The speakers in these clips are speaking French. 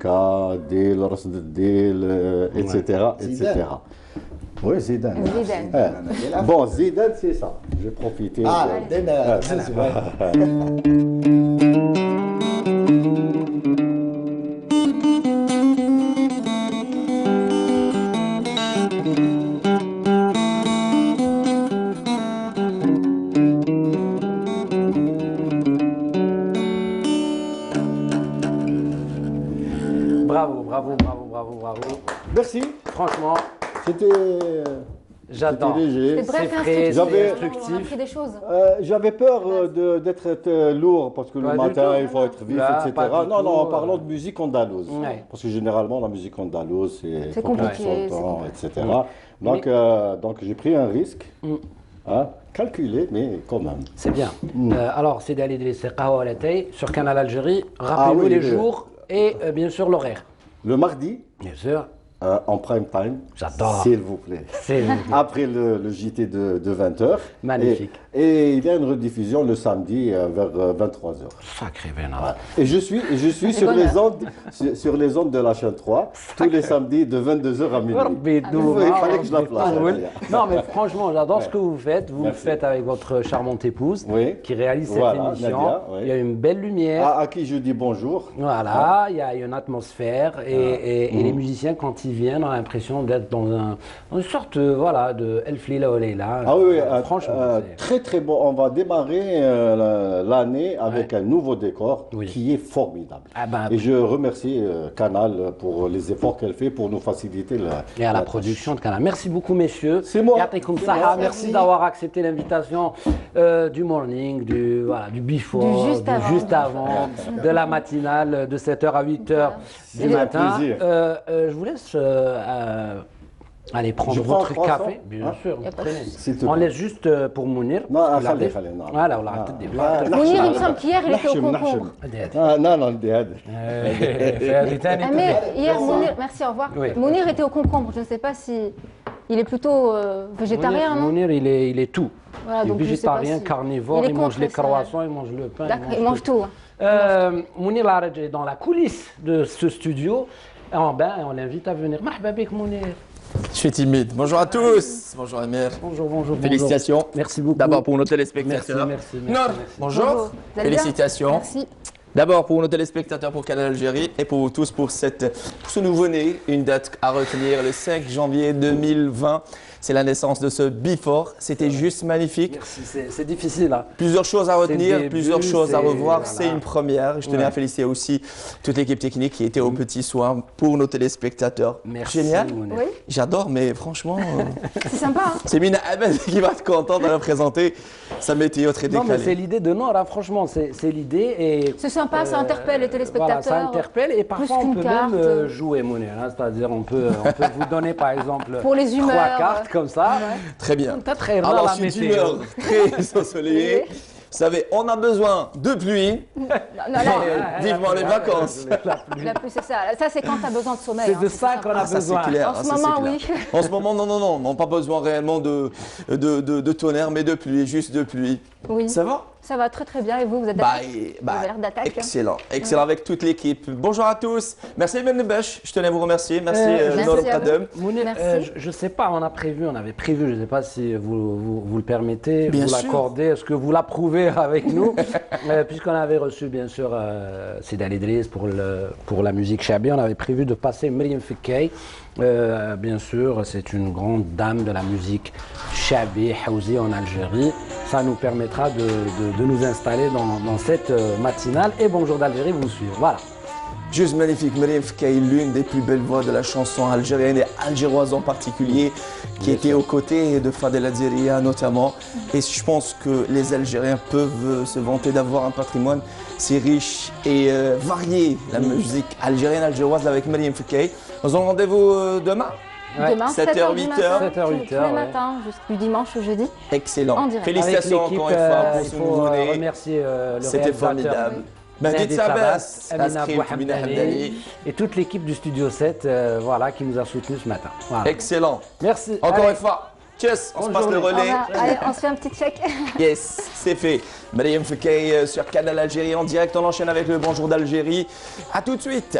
Anka, Dil, Rasd Dil, etc. etc. Oui, Zidane. Bon, Zidane, c'est ça. J'ai profité. Ah, Bravo, bravo, bravo, bravo, bravo. Merci. Franchement, C'était. j'adore. C'était léger. C'est bref, C'est frais, instructif. c'est On a instructif. appris des choses. J'avais peur d'être lourd parce que Pas le du matin tout. il faut être vif, Là, etc. pas du Non, non, en tout, parlant de musique andalouse. Ouais. Parce que généralement la musique andalouse c'est C'est faut prendre compliqué, son c'est temps, compliqué. etc. Donc j'ai pris un risque, hein, calculé, mais quand même. C'est bien. Alors, c'est d'aller laisser Qawa la taille sur Canal Algérie. Rappelez-nous Ah oui, les le- jours et bien sûr l'horaire. Le mardi, Bien sûr. en prime time, J'adore. s'il vous plaît. C'est Après le JT de 20h. Magnifique. Et il y a une rediffusion le samedi vers 23h. sacré vénard. Et je suis sur bonheur. les ondes sur les ondes de la chaîne 3 tous les samedis de 22h à minuit. Il fallait que je la place. Non, mais franchement, j'adore ce Ouais. que vous faites. Vous Merci. le faites avec votre charmante épouse Oui. qui réalise cette Voilà, émission. Nadia, oui. Il y a une belle lumière. À qui je dis bonjour. Voilà, il y a une atmosphère et les musiciens, quand ils viennent, ont l'impression d'être dans une sorte voilà, de Elf Lila ou Leila. Ah oui, oui, franchement. c'est- très très bon. On va démarrer l'année avec un nouveau décor Oui. qui est formidable. Ah ben, Et je remercie Canal pour les efforts qu'elle fait pour nous faciliter et à la tâche. production de Canal. Merci beaucoup, messieurs. C'est moi. Yatikoum C'est Saha. moi. Merci d'avoir accepté l'invitation du morning, du before, Du juste avant. de la matinale de 7h à 8h du C'était un matin. plaisir. Je vous laisse aller prendre Je prends votre un croissant, café. Bien hein. sûr, Y a pas prenez. S'il te On plaît. laisse juste pour Mounir. Non, Vous خلي l'avez خلي نعم. Voilà, vous l'avez نعم. peut-être Mounir, il me semble qu'hier, il était au concours. Non, non, دي هذا. Ah, mais hier, Mounir, merci, au revoir. Oui. Mounir était au concombre. Je ne sais pas si il est plutôt végétarien, non? Mounir, il est tout. Voilà, Il est donc je sais végétarien, pas si- carnivore, il est il mange contre les les céréales. croissants, il mange le pain. D'accord, il mange tout. Mounir Laraj est dans la coulisse de ce studio. En bain, et on l'invite à venir. Marhaba bik, Mounir. Je suis timide. Bonjour à tous. Bonjour Amir. Bonjour, bonjour. Félicitations. Bonjour. Merci beaucoup. D'abord pour nos Merci, téléspectateurs. merci. Nord, bonjour. Bonjour. Vous allez bien? Félicitations. Merci. D'abord pour nos téléspectateurs pour Canal Algérie et pour vous tous pour ce nouveau-né, une date à retenir, le 5 janvier 2020. C'est la naissance de ce Before. C'était juste magnifique. Merci, c'est difficile. Hein. Plusieurs choses à retenir, début, plusieurs choses à c'est- revoir. voilà. C'est une première. Je tenais Ouais. à féliciter aussi toute l'équipe technique qui était au petit soin pour nos téléspectateurs. Merci. Génial. Mounir. Oui, J'adore, mais franchement, c'est sympa. Hein. c'est Mina Abed qui va être contente de la présenter. Sa météo très Non, mais c'est décalée. l'idée de Nord, hein, franchement, c'est l'idée. Et C'est sympa, ça interpelle les téléspectateurs. Voilà, ça interpelle et parfois on qu'une peut carte. même jouer, Mounir. Hein, c'est-à-dire, on peut vous donner par exemple Pour les humeurs, 3 cartes comme ça. Très bien. T'as très rare Alors, la c'est une météo. humeur très ensoleillée. Vous savez, on a besoin de pluie. Non, non, Et vivement les vacances. la pluie, c'est ça. Ça, c'est quand tu as besoin de sommeil. C'est hein, de c'est ça sympa. qu'on a Ça, besoin. c'est clair. En ce ça, c'est moment, clair. oui. En ce moment, non, on n'a pas besoin réellement de tonnerre, mais de pluie, juste de pluie. Oui. Ça va? Ça va très très bien. Et vous, vous êtes Bah, d'accord? et- Vous avez l'air d'attaque. excellent, excellent avec toute l'équipe. Bonjour à tous. Merci Ben Nebesh, je tenais à vous remercier. Merci Merci Nour à vous. Kadem. Mounir, Merci. je ne sais pas, on avait prévu, je ne sais pas si vous le permettez, Bien vous sûr. l'accordez, est-ce que vous l'approuvez avec nous puisqu'on avait reçu bien sûr Sida Idriss pour la musique Chabi, on avait prévu de passer Mriem Fekay. Bien sûr, c'est une grande dame de la musique Chabi, Haouzi en Algérie. Ça nous permettra de nous installer dans cette matinale et Bonjour d'Algérie vous suivre. Voilà. Juste magnifique, Mriem Fekay, l'une des plus belles voix de la chanson algérienne et algéroise en particulier, qui était aux côtés de Fadel Adzeria notamment. Et je pense que les Algériens peuvent se vanter d'avoir un patrimoine si riche et varié. La musique algérienne, algéroise avec Mriem Fekay. Nous avons rendez-vous demain. Ouais. Demain, 7h, 7h, 8h. 7h, tous 8h, les ouais. matins, du dimanche au jeudi. Excellent. En direct. Félicitations Avec l'équipe, encore une fois pour il ce faut nouveau-né. remercier le C'était réalisateur. formidable. Mahdi Mehdi Sabas, Amina inscrit Mina Bouhamdani Hamdani. et toute l'équipe du Studio 7 voilà, qui nous a soutenus ce matin. Voilà. Excellent. Merci. Encore Allez. une fois, tchuss, on se Bonne passe le journée. relais. Allez, on se fait un petit check. Yes, c'est fait. Mriem Fekay sur Canal Algérie en direct. On enchaîne avec le Bonjour d'Algérie. A tout de suite.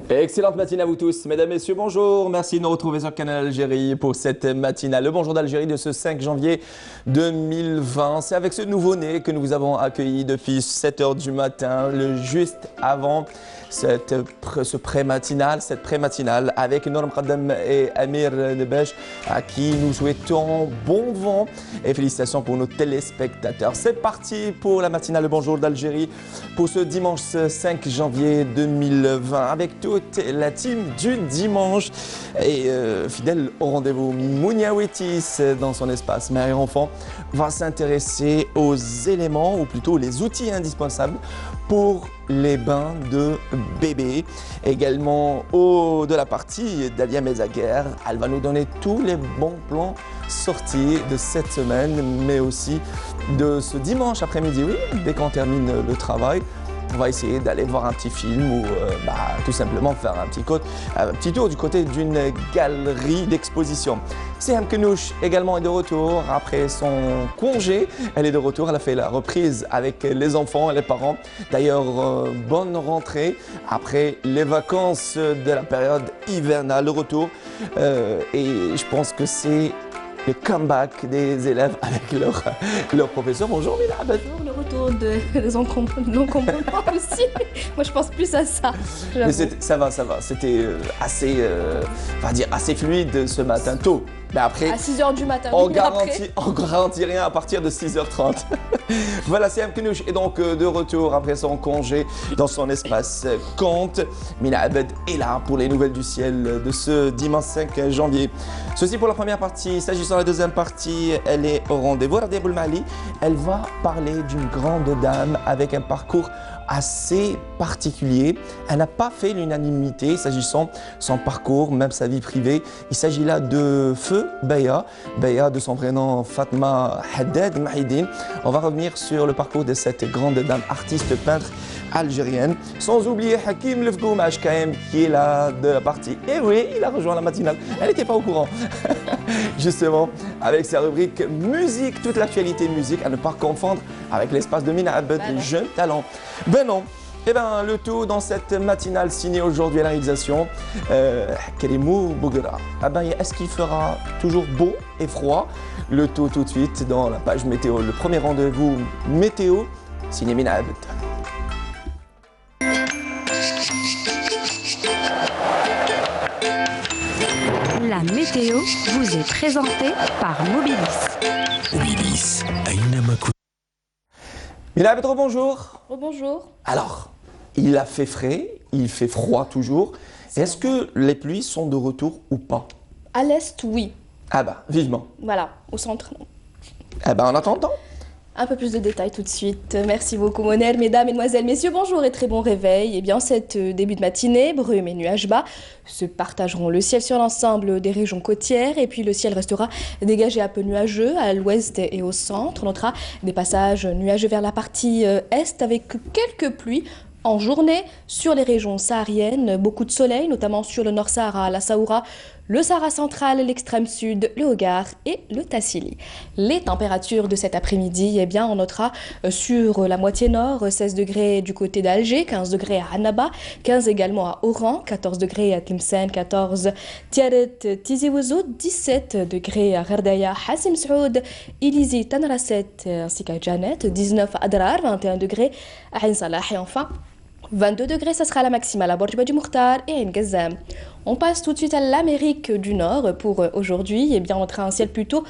Excellente matinée à vous tous, mesdames, messieurs, bonjour. Merci de nous retrouver sur Canal Algérie pour cette matinale. Le bonjour d'Algérie de ce 5 janvier 2020. C'est avec ce nouveau-né que nous vous avons accueilli depuis 7 h du matin, juste avant cette pré-matinale avec Nour Mqaddam et Amir Nebesh, à qui nous souhaitons bon vent et félicitations pour nos téléspectateurs. C'est parti pour la matinale Le Bonjour d'Algérie pour ce dimanche 5 janvier 2020 avec toute la team du dimanche et fidèle au rendez-vous. Mounia Wetis, dans son espace mère et enfant, va s'intéresser aux éléments ou plutôt les outils indispensables pour les bains de bébé. Également de la partie d'Alia Mezaguer, elle va nous donner tous les bons plans sortis de cette semaine, mais aussi de ce dimanche après-midi. Oui, dès qu'on termine le travail, on va essayer d'aller voir un petit film ou tout simplement faire un petit tour du côté d'une galerie d'exposition. Siham Kenouch également est de retour après son congé. Elle est de retour, elle a fait la reprise avec les enfants et les parents. D'ailleurs, bonne rentrée après les vacances de la période hivernale, le retour. Et je pense que c'est le comeback des élèves avec leur professeur. Bonjour Mila. Bonjour, le retour des encombrements aussi. Moi je pense plus à ça. Mais ça va. C'était assez fluide ce matin tôt. Mais après, à 6 h du matin. On garantit rien à partir de 6 h 30. Voilà, Siham Kenouch est donc de retour après son congé dans son espace compte. Mina Abed est là pour les nouvelles du ciel de ce dimanche 5 janvier. Ceci pour la première partie. S'agissant de la deuxième partie, elle est au rendez-vous. Radia Boulmali, elle va parler d'une grande dame avec un parcours assez particulier. Elle n'a pas fait l'unanimité s'agissant de son parcours, même sa vie privée. Il s'agit là de Feu Beya, de son vrai nom Fatma Haddad Mahidine. On va revenir sur le parcours de cette grande dame artiste peintre algérienne, sans oublier Hakim Lefgoum HKM qui est là de la partie. Et oui, il a rejoint la matinale. Elle n'était pas au courant. Justement, avec sa rubrique musique, toute l'actualité musique, à ne pas confondre avec l'espace de Mina Abed, les jeunes talents. Ben non. Eh bien, le tout dans cette matinale signée aujourd'hui à la réalisation, Kerimou Bouguera. Ah ben, est-ce qu'il fera toujours beau et froid? Le tout de suite dans la page météo. Le premier rendez-vous météo, signé Mina Abed. La météo vous est présentée par Mobilis. Mobilis, Mina Abed, bonjour. Bonjour. Alors, il a fait frais, il fait froid toujours. Est-ce que les pluies sont de retour ou pas? À l'est, oui. Ah bah, vivement. Voilà, au centre, non. Ah bah, en attendant. Un peu plus de détails tout de suite. Merci beaucoup Monel, mesdames, mesdemoiselles, messieurs, bonjour et très bon réveil. Eh bien, cette début de matinée, brume et nuages bas se partageront le ciel sur l'ensemble des régions côtières et puis le ciel restera dégagé un peu nuageux à l'ouest et au centre. On notera des passages nuageux vers la partie est avec quelques pluies en journée sur les régions sahariennes. Beaucoup de soleil, notamment sur le Nord-Sahara, la Saoura, le Sahara central, l'extrême sud, le Hogar et le Tassili. Les températures de cet après-midi, eh bien, on notera sur la moitié nord 16 degrés du côté d'Alger, 15 degrés à Annaba, 15 également à Oran, 14 degrés à Tlemcen, 14 Tiaret, Tizi Ouzou, 17 degrés à Gherdaya, Hassim Saoud, Ilizi, Tanraset ainsi qu'à Janet, 19 à Adrar, 21 degrés à Ain Salah et enfin 22 degrés, ça sera la maximale à Bourj Badi Moukhtar et à N'Gazzam. On passe tout de suite à l'Amérique du Nord pour aujourd'hui. Eh bien, on aura un ciel plutôt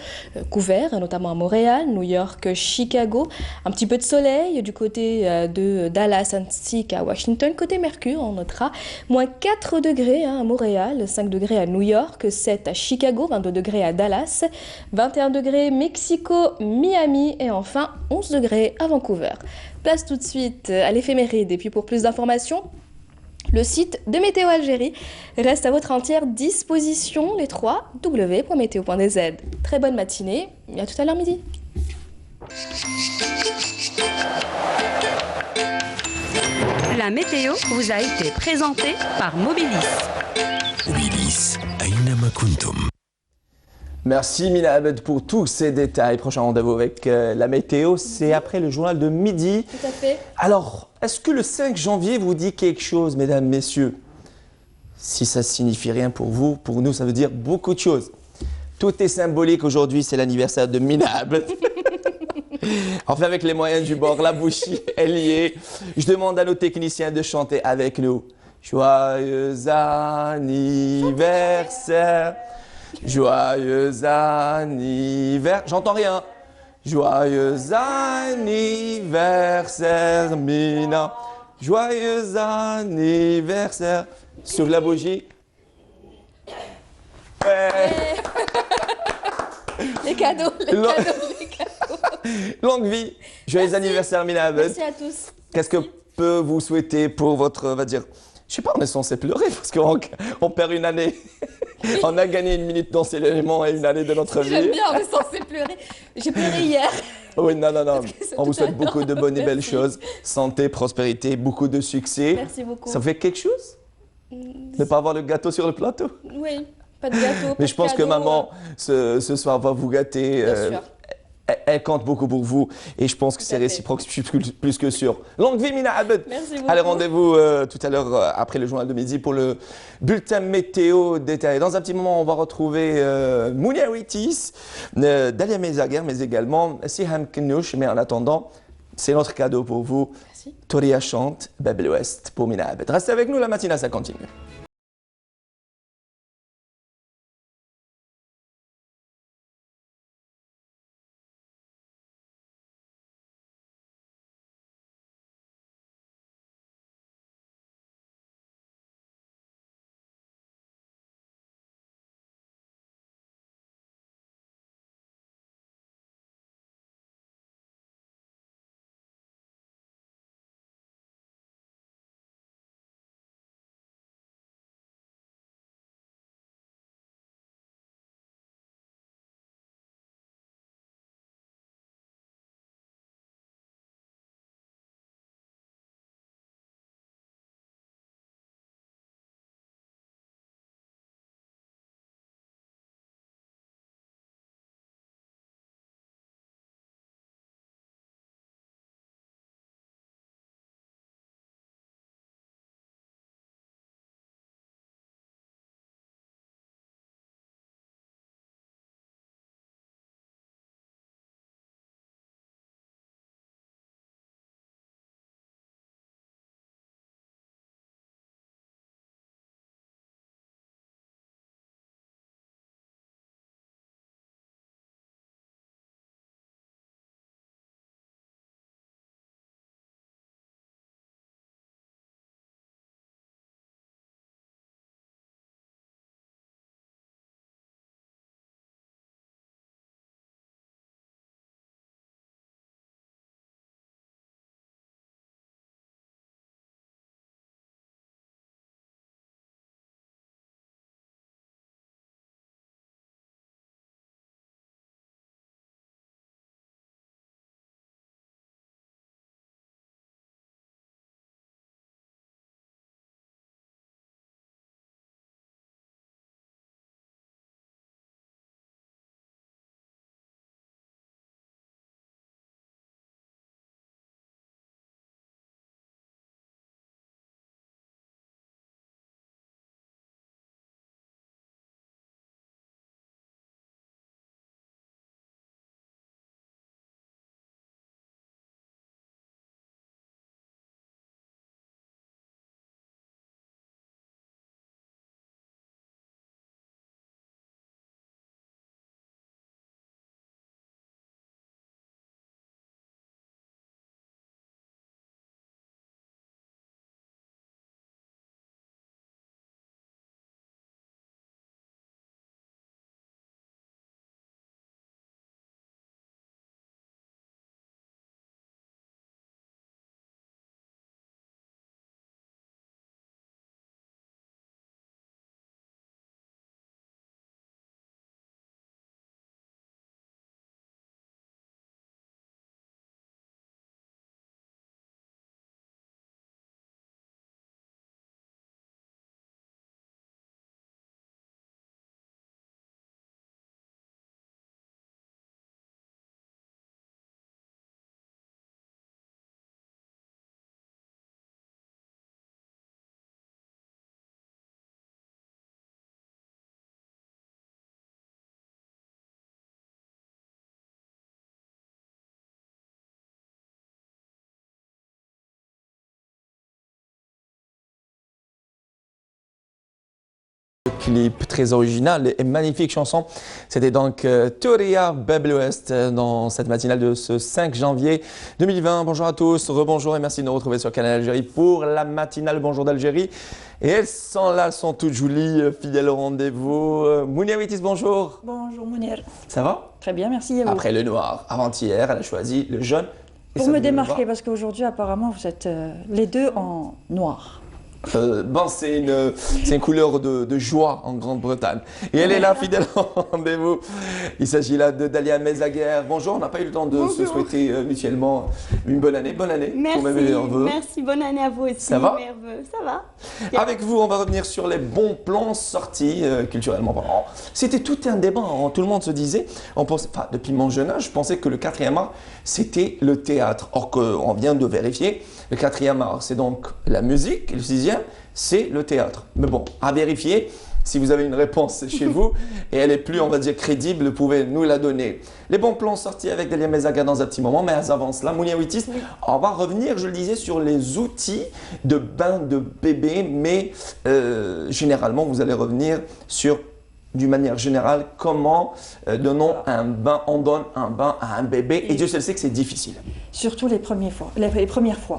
couvert, notamment à Montréal, New York, Chicago. Un petit peu de soleil du côté de Dallas ainsi qu'à Washington. Côté Mercure, on notera moins 4 degrés à Montréal, 5 degrés à New York, 7 à Chicago, 22 degrés à Dallas, 21 degrés Mexico, Miami et enfin 11 degrés à Vancouver. Place tout de suite à l'éphéméride et puis pour plus d'informations, le site de Météo Algérie reste à votre entière disposition, les 3 w.meteo.dz. Très bonne matinée et à tout à l'heure midi. La météo vous a été présentée par Mobilis. Mobilis, Aynama Kuntum. Merci Mina Abed pour tous ces détails. Prochain rendez-vous avec la météo, c'est après le journal de midi. Tout à fait. Alors, est-ce que le 5 janvier vous dit quelque chose, mesdames, messieurs? Si ça signifie rien pour vous, pour nous, ça veut dire beaucoup de choses. Tout est symbolique aujourd'hui, c'est l'anniversaire de Mina Abed. On fait avec les moyens du bord, la bougie est liée. Je demande à nos techniciens de chanter avec nous. Joyeux anniversaire, joyeux anniversaire. J'entends rien. Joyeux anniversaire, Mina. Joyeux anniversaire. Sur la bougie. Ouais. Les cadeaux, les cadeaux, les cadeaux. Longue vie. Joyeux anniversaire, Mina Abed. Merci à tous. Qu'est-ce que peut vous souhaiter pour votre, on va dire, je sais pas, on est censé pleurer parce qu'on perd une année. On a gagné une minute d'enseignement et une année de notre vie. J'aime bien, on est censé pleurer. J'ai pleuré hier. Oui, non. On vous souhaite beaucoup de bonnes et belles choses. Santé, prospérité, beaucoup de succès. Merci beaucoup. Ça vous fait quelque chose? Ne pas avoir le gâteau sur le plateau? Oui, pas de gâteau. Mais je pense que maman, ce soir, va vous gâter. Bien sûr. Elle compte beaucoup pour vous et je pense que c'est réciproque, je suis plus que sûr. Longue vie, Mina Abed. Merci beaucoup. Allez, rendez-vous tout à l'heure après le journal de midi pour le bulletin météo détaillé. Dans un petit moment, on va retrouver Mounia Witis, Dalia Mezaguer, mais également Siham Knouch. Mais en attendant, c'est notre cadeau pour vous. Merci. Toria chante, Babel Ouest pour Mina Abed. Restez avec nous, la matinale, ça continue. Clip très original et magnifique chanson. C'était donc Touria Babel West dans cette matinale de ce 5 janvier 2020. Bonjour à tous, rebonjour et merci de nous retrouver sur Canal Algérie pour la matinale Bonjour d'Algérie. Et elles sont là, elles sont toutes jolies, fidèles au rendez-vous. Mounia Witis, bonjour. Bonjour Mounir. Ça va? Très bien, merci. Après le noir, avant-hier, elle a choisi le jaune. Pour me démarquer, parce qu'aujourd'hui apparemment vous êtes les deux en noir. Bon, c'est une couleur de joie en Grande-Bretagne. Et elle est là, fidèle au rendez-vous. Il s'agit là de Dalia Mezaguer. Bonjour, on n'a pas eu le temps de se souhaiter mutuellement une bonne année. Bonne année. Merci, pour mes meilleurs vœux. merci, bonne année à vous aussi. Ça va? Ça va. Avec vous, on va revenir sur les bons plans sortis culturellement parlant. C'était tout un débat, hein. Tout le monde se disait, depuis mon jeune âge, je pensais que le 4e art, c'était le théâtre. Or qu'on vient de vérifier, le 4e art, c'est donc la musique, et le 6e, c'est le théâtre. Mais bon, à vérifier, si vous avez une réponse chez vous, et elle est plus, on va dire, crédible, vous pouvez nous la donner. Les bons plans sortis avec Dalia Mezaguer dans un petit moment, mais avant cela, Mounia Witis, on va revenir, je le disais, sur les outils de bain de bébé, mais généralement, vous allez revenir sur, d'une manière générale, comment on donne un bain à un bébé, et Dieu seul sait que c'est difficile. Surtout les premières fois.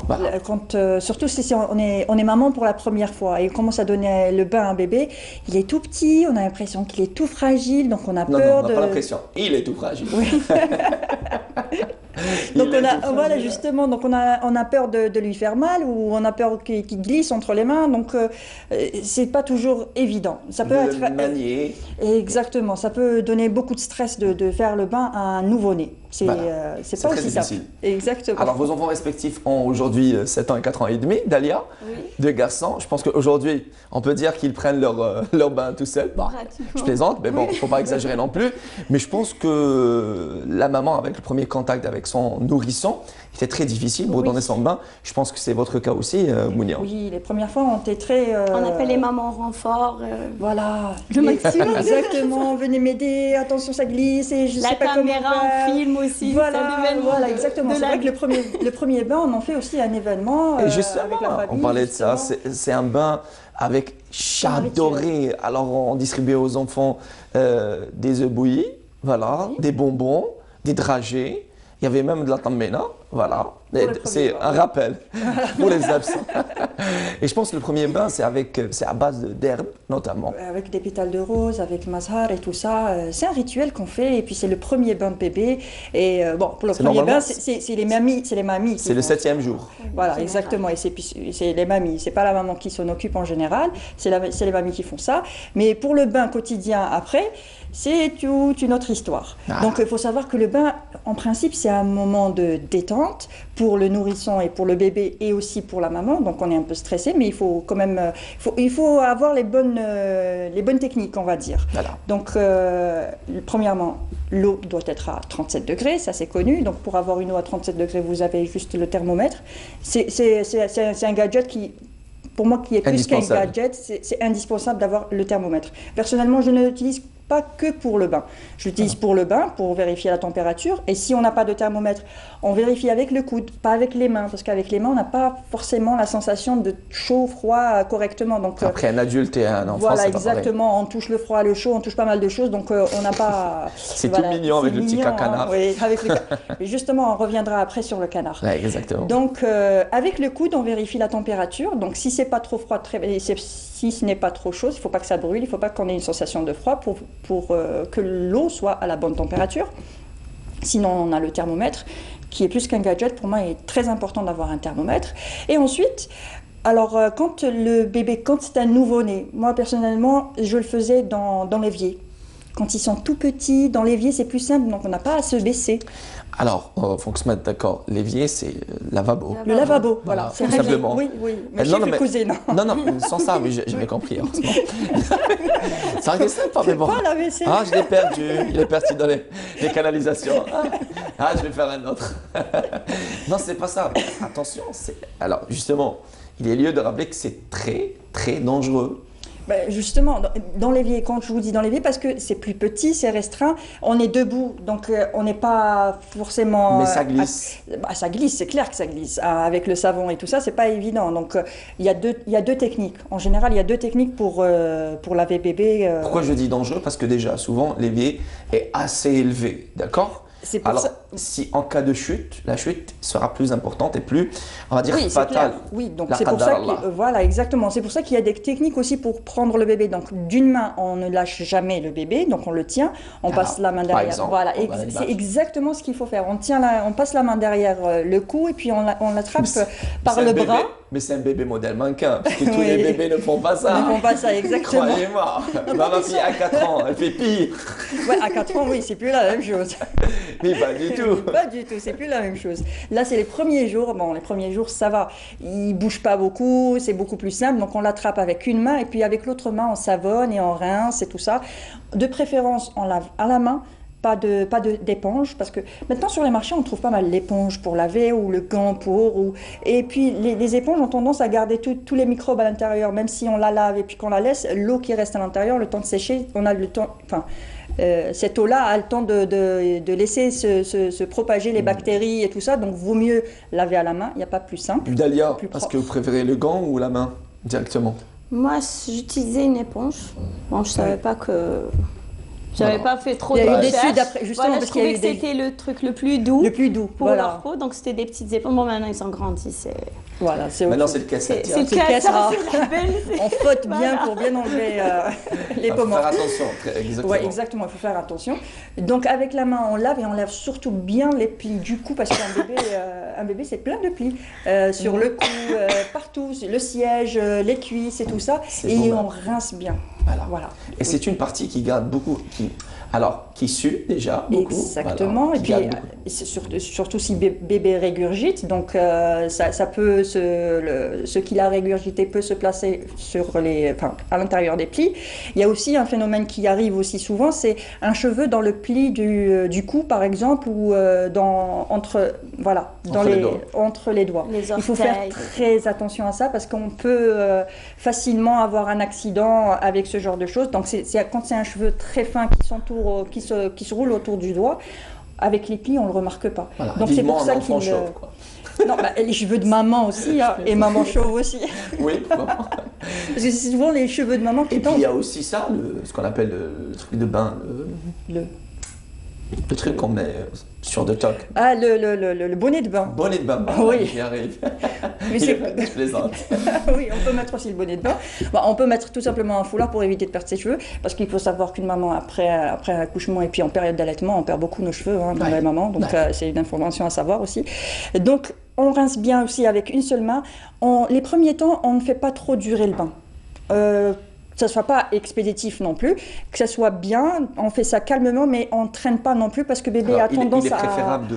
Voilà. Surtout si on est maman pour la première fois et on commence à donner le bain à un bébé, il est tout petit, on a l'impression qu'il est tout fragile, donc on a peur de... Non, on n'a pas l'impression, il est tout fragile. Oui. Donc on a peur de lui faire mal ou on a peur qu'il glisse entre les mains, donc c'est pas toujours évident. Ça peut être manier. Exactement, ça peut donner beaucoup de stress de faire le bain à un nouveau-né. C'est pas très aussi difficile. simple. Exactement. Alors vos enfants respectifs ont aujourd'hui 7 ans et 4 ans et demi, Dalia, deux garçons. Je pense qu'aujourd'hui, on peut dire qu'ils prennent leur bain tout seuls. Bon, je plaisante, mais bon, il ne faut pas exagérer non plus. Mais je pense que la maman, avec le premier contact avec son nourrisson, était très difficile pour donner son bain. Je pense que c'est votre cas aussi, Mounia. Oui, les premières fois, on était très... On appelle les mamans renfort. Voilà. Le maximum. Exactement, venez m'aider, attention ça glisse et je sais pas comment faire. La caméra en film aussi, voilà, exactement. C'est vrai que le premier bain, on en fait aussi un événement et justement, avec la famille. on parlait de ça, c'est un bain avec j'adorais. Alors on distribuait aux enfants des œufs bouillis, voilà, des bonbons, des dragées. Il y avait même de la tammena, voilà. C'est un rappel pour les absents. Et je pense que le premier bain, c'est à base d'herbes, notamment. Avec des pétales de rose, avec mazhar et tout ça. C'est un rituel qu'on fait. Et puis c'est le premier bain de bébé. Et bon, pour le premier bain, c'est les mamies. C'est le 7e jour. Voilà, exactement. Et c'est les mamies. C'est pas la maman qui s'en occupe en général. C'est les mamies qui font ça. Mais pour le bain quotidien après, c'est toute une autre histoire. Donc il faut savoir que le bain, en principe, c'est un moment de détente pour le nourrisson et pour le bébé et aussi pour la maman. Donc on est un peu stressé, mais il faut quand même il faut avoir les bonnes techniques, on va dire. Voilà. Donc premièrement, l'eau doit être à 37 degrés, ça c'est connu. Donc pour avoir une eau à 37 degrés, vous avez juste le thermomètre. C'est un gadget qui... Pour moi, qui est plus qu'un gadget, c'est indispensable d'avoir le thermomètre. Personnellement, je ne l'utilise pas que pour le bain. Je l'utilise pour le bain, pour vérifier la température. Et si on n'a pas de thermomètre, on vérifie avec le coude, pas avec les mains. Parce qu'avec les mains, on n'a pas forcément la sensation de chaud, froid correctement. Donc, après un adulte et un enfant, voilà, exactement. On touche le froid, le chaud, on touche pas mal de choses. Donc, on n'a pas... c'est tout mignon avec le petit canard. Oui, avec Mais justement, on reviendra après sur le canard. Ouais, exactement. Donc, avec le coude, on vérifie la température. Donc, si c'est pas trop froid, si ce n'est pas trop chaud, il ne faut pas que ça brûle, il ne faut pas qu'on ait une sensation de froid pour que l'eau soit à la bonne température. Sinon, on a le thermomètre, qui est plus qu'un gadget. Pour moi, il est très important d'avoir un thermomètre. Et ensuite, alors, quand c'est un nouveau-né, moi, personnellement, je le faisais dans l'évier. Quand ils sont tout petits, dans l'évier, c'est plus simple, donc on n'a pas à se baisser. Alors, il faut que se mette d'accord. L'évier, c'est le lavabo. Le lavabo, voilà. Tout simplement. Oui, mais je suis cousine. Non, sans ça, oui, j'avais compris, heureusement. Ça aurait été sympa, mais bon. Pas la WC. Ah, je l'ai perdu. Il est parti dans les canalisations. Ah, je vais faire un autre. Non, c'est pas ça. Attention. Alors, justement, il est lieu de rappeler que c'est très, très dangereux. Ben, justement, dans l'évier, quand je vous dis dans l'évier, parce que c'est plus petit, c'est restreint, on est debout, donc on n'est pas forcément... Mais ça glisse. Ça glisse, c'est clair que ça glisse. Avec le savon et tout ça, c'est pas évident. Donc il y a deux techniques. En général, il y a deux techniques pour laver bébé. Pourquoi je dis dangereux? Parce que déjà, souvent, l'évier est assez élevé, d'accord? Alors, si en cas de chute, la chute sera plus importante et plus, on va dire, fatale. Oui, donc c'est pour ça que, voilà, exactement. C'est pour ça qu'il y a des techniques aussi pour prendre le bébé. Donc, d'une main, on ne lâche jamais le bébé, donc on le tient, on passe la main derrière. Exemple, voilà, c'est exactement ce qu'il faut faire. On passe la main derrière le cou et puis on l'attrape par le bras. Mais c'est un bébé modèle mannequin, parce que tous les bébés ne font pas ça. Ne font pas ça, exactement. Croyez-moi, ma fille à 4 ans, elle fait pire. Ouais, à 4 ans, oui, c'est plus la même chose. Mais pas du tout. Pas du tout, c'est plus la même chose. Là, c'est les premiers jours. Bon, les premiers jours, ça va. Il bouge pas beaucoup, c'est beaucoup plus simple. Donc, on l'attrape avec une main et puis avec l'autre main, on savonne et on rince et tout ça. De préférence, on lave à la main. Pas d'éponge, parce que maintenant sur les marchés on trouve pas mal l'éponge pour laver ou le gant pour et puis les éponges ont tendance à garder tous les microbes à l'intérieur, même si on la lave et puis qu'on la laisse, l'eau qui reste à l'intérieur, le temps de sécher, on a le temps, cette eau-là a le temps de laisser se propager les bactéries et tout ça, donc vaut mieux laver à la main, il n'y a pas plus simple. Dalia, est-ce que vous préférez le gant ou la main directement? Moi j'utilisais une éponge, bon je savais pas que... J'avais pas fait trop de recherches. Justement, je trouvais que c'était le truc le plus doux pour voilà. leur peau. Donc c'était des petites éponges. Bon, maintenant ils ont grandi. Voilà, maintenant c'est le casse. C'est le casse. On frotte bien pour bien enlever les peaux mortes. Il faut faire attention. Exactement. Ouais, exactement, il faut faire attention. Donc avec la main, on lave et on lave surtout bien les plis du cou parce qu'un bébé c'est plein de plis sur le cou, partout, le siège, les cuisses et tout ça. Et on rince bien. Voilà. Et c'est une partie qui garde beaucoup, qui sue déjà beaucoup. Exactement. Voilà, et puis surtout si bébé régurgite, donc ça peut ce qu'il a régurgité peut se placer à l'intérieur des plis. Il y a aussi un phénomène qui arrive aussi souvent, c'est un cheveu dans le pli du cou par exemple ou entre les doigts. Il faut faire très attention à ça parce qu'on peut facilement avoir un accident avec ce genre de choses. Donc quand c'est un cheveu très fin qui se roule autour du doigt, avec les plis on le remarque pas. Voilà, donc c'est pour ça qu'il non, les cheveux de maman aussi, hein, et maman chauve aussi. Oui, parce que c'est souvent les cheveux de maman qui tombent. Et puis il y a aussi ça, ce qu'on appelle le truc de bain. Le truc qu'on met sur le toc. Ah, le bonnet de bain. Bonnet de bain, oui. J'y arrive. Mais je plaisante. Oui, on peut mettre aussi le bonnet de bain. Bon, on peut mettre tout simplement un foulard pour éviter de perdre ses cheveux, parce qu'il faut savoir qu'une maman, après un accouchement et puis en période d'allaitement, on perd beaucoup nos cheveux dans les mamans, donc c'est une information à savoir aussi. Donc, on rince bien aussi avec une seule main. Les premiers temps, on ne fait pas trop durer le bain. Que ça soit pas expéditif non plus, que ça soit bien, on fait ça calmement, mais on ne traîne pas non plus parce que bébé a tendance à... Il est préférable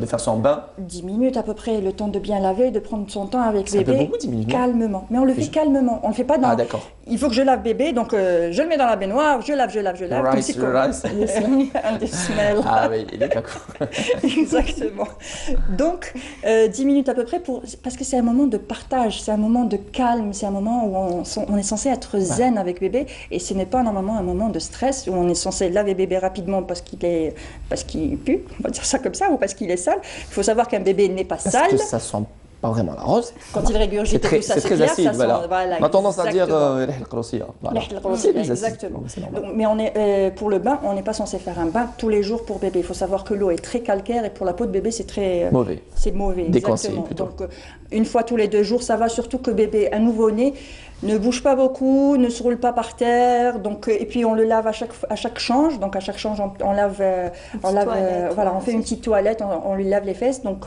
de faire son bain 10 minutes à peu près, le temps de bien laver, de prendre son temps avec bébé. Ça fait beaucoup 10 minutes. Calmement, mais on le fait calmement, on le fait pas dans... Ah d'accord. Il faut que je lave bébé, donc je le mets dans la baignoire, je lave. Rice. Un des smells. Ah oui, il est pas cool. Exactement. Donc 10 minutes à peu près, parce que c'est un moment de partage, c'est un moment de calme, c'est un moment où on est censé être zen avec bébé et ce n'est pas normalement un moment de stress où on est censé laver bébé rapidement parce qu'il pue, on va dire ça comme ça, ou parce qu'il est sale. Il faut savoir qu'un bébé n'est pas sale. Parce que ça sent pas vraiment la rose. Quand il régurgite tout ça, c'est très acide, voilà. On a tendance à dire exactement. Donc, mais pour le bain, on n'est pas censé faire un bain tous les jours pour bébé. Il faut savoir que l'eau est très calcaire et pour la peau de bébé, c'est très mauvais. C'est mauvais, exactement. Donc une fois tous les 2 jours, ça va, surtout que bébé, un nouveau-né, ne bouge pas beaucoup, ne se roule pas par terre, donc et puis on le lave à chaque change, donc à chaque change on lave, on fait une petite toilette, on lui lave les fesses, donc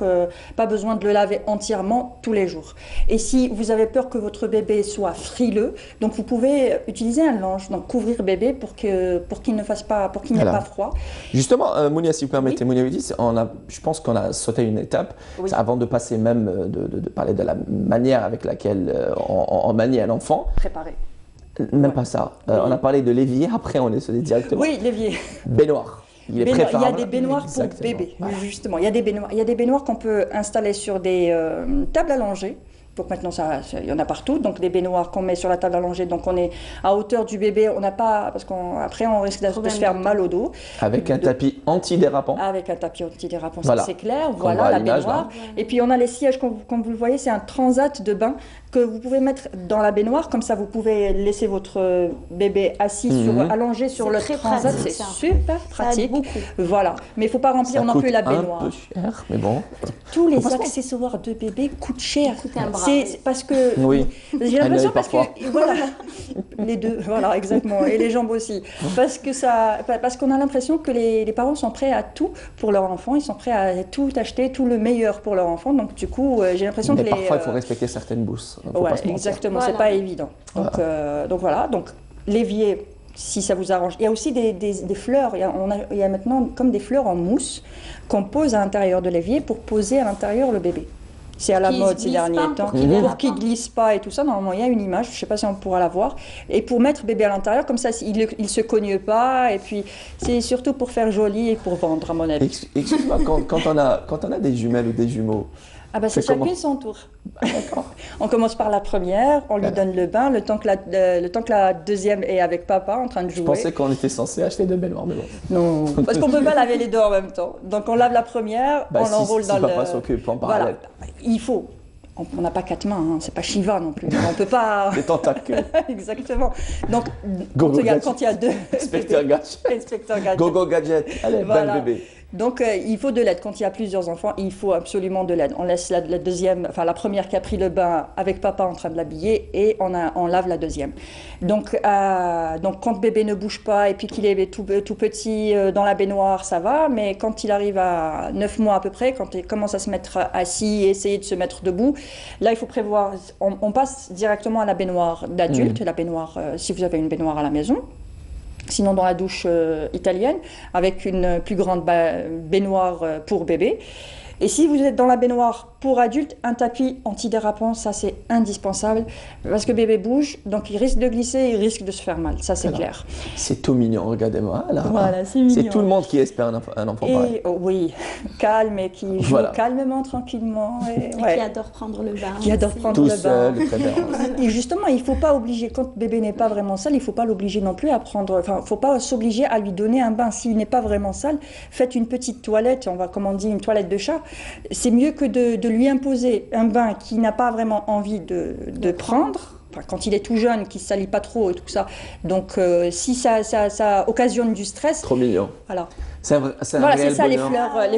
pas besoin de le laver entièrement tous les jours. Et si vous avez peur que votre bébé soit frileux, donc vous pouvez utiliser un linge, donc couvrir bébé pour qu'il n'ait pas froid. Justement, Mounia, si vous permettez, Mounia Widis, je pense qu'on a sauté une étape, avant de passer même de parler de la manière avec laquelle on manie un enfant. Préparé. Même pas ça. On a parlé de l'évier, après on est sauté directement. Oui, l'évier. Baignoire. Il y a des baignoires pour bébé, justement. Il y a des baignoires qu'on peut installer sur des tables allongées. Donc maintenant, il y en a partout. Donc des baignoires qu'on met sur la table allongée. Donc on est à hauteur du bébé. On n'a pas, parce qu'après on risque de se faire mal au dos. Avec un tapis antidérapant. Avec un tapis antidérapant, voilà. Ça c'est clair. Voilà la baignoire. Et puis on a les sièges, comme vous le voyez, c'est un transat de bain que vous pouvez mettre dans la baignoire. Comme ça, vous pouvez laisser votre bébé assis, allongé sur le transat. C'est super pratique. Voilà. Mais il ne faut pas remplir non plus la baignoire. Un peu cher, mais bon. Tous les accessoires de bébé coûtent cher. C'est parce que j'ai l'impression voilà, les deux, voilà exactement, et les jambes aussi, parce qu'on a l'impression que les parents sont prêts à tout pour leur enfant, ils sont prêts à tout acheter, tout le meilleur pour leur enfant. Donc du coup, j'ai l'impression que parfois il faut respecter certaines bourses. Ouais, exactement, c'est pas évident. Donc voilà, donc l'évier. Si ça vous arrange. Il y a aussi des fleurs. Il y a maintenant comme des fleurs en mousse qu'on pose à l'intérieur de l'évier pour poser à l'intérieur le bébé. C'est à la mode ces derniers temps. Pour qu'il ne glisse pas et tout ça, normalement, il y a une image, je ne sais pas si on pourra la voir. Et pour mettre bébé à l'intérieur, comme ça, il ne se cogne pas. Et puis, c'est surtout pour faire joli et pour vendre, à mon avis. Excuse-moi, quand on a des jumelles ou des jumeaux, c'est chacune son tour. On commence par la première, on lui donne le bain, le temps que la deuxième est avec papa en train de jouer. Je pensais qu'on était censé acheter deux baignoires, mais bon. Non, parce qu'on ne peut pas laver les deux en même temps. Donc on lave la première, on l'enroule dans le... Si papa s'occupe en parallèle. Voilà, il faut. On n'a pas 4 mains, hein. C'est pas Shiva non plus. On peut pas. Des tentacules. Exactement. Donc, quand il y a deux. Inspecteur Gadget. Inspecteur Gadget. Gogo Gadget. Allez, voilà. Belle bébé. Donc, il faut de l'aide. Quand il y a plusieurs enfants, il faut absolument de l'aide. On laisse la première qui a pris le bain avec papa en train de l'habiller et on lave la deuxième. Donc, quand bébé ne bouge pas et puis qu'il est tout petit dans la baignoire, ça va. Mais quand il arrive à 9 mois à peu près, quand il commence à se mettre assis et essayer de se mettre debout, là, il faut prévoir. On passe directement à la baignoire d'adulte, la baignoire, si vous avez une baignoire à la maison. Sinon dans la douche italienne, avec une plus grande baignoire pour bébé. Et si vous êtes dans la baignoire pour adultes, un tapis antidérapant, ça c'est indispensable, parce que bébé bouge, donc il risque de glisser, il risque de se faire mal, ça c'est clair. C'est tout mignon, regardez-moi là. Voilà, c'est mignon. C'est tout le monde qui espère un enfant pareil. Oui, calme et qui joue calmement, tranquillement. Et qui adore prendre le bain. Qui adore prendre tout le bain. Seul, de préférence. Et justement, il ne faut pas obliger, quand bébé n'est pas vraiment sale, il ne faut pas l'obliger non plus à prendre, enfin, il ne faut pas s'obliger à lui donner un bain. S'il n'est pas vraiment sale, faites une petite toilette, comme on dit, une toilette de chat. C'est mieux que de lui imposer un bain qu'il n'a pas vraiment envie de prendre, quand il est tout jeune, qu'il ne se salit pas trop et tout ça. Donc, si ça occasionne du stress... Trop mignon. Voilà. C'est ça, les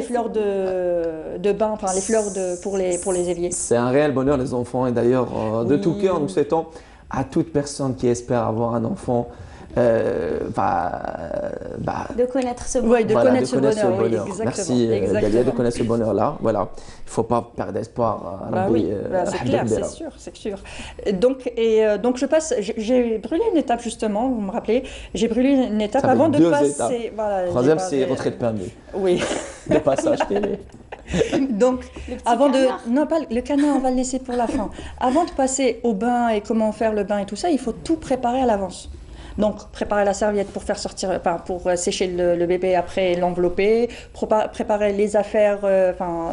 fleurs de bain, enfin, les fleurs pour les éviers. C'est un réel bonheur, les enfants. Et d'ailleurs, de tout cœur, nous souhaitons à toute personne qui espère avoir un enfant... de connaître ce bonheur. Oui, de connaître ce bonheur. Oui, exactement. Merci Galia de connaître ce bonheur-là. Voilà. Il ne faut pas perdre espoir. C'est clair, c'est sûr. Donc je passe, j'ai brûlé une étape justement, vous me rappelez, j'ai brûlé une étape avant de passer. Voilà, troisième, c'est retrait de permis. Oui. Le passage télé. Donc, avant non pas le canard, on va le laisser pour la fin. Avant de passer au bain et comment faire le bain et tout ça, il faut tout préparer à l'avance. Donc, préparer la serviette pour faire sortir, pour sécher le bébé après l'envelopper, préparer les affaires,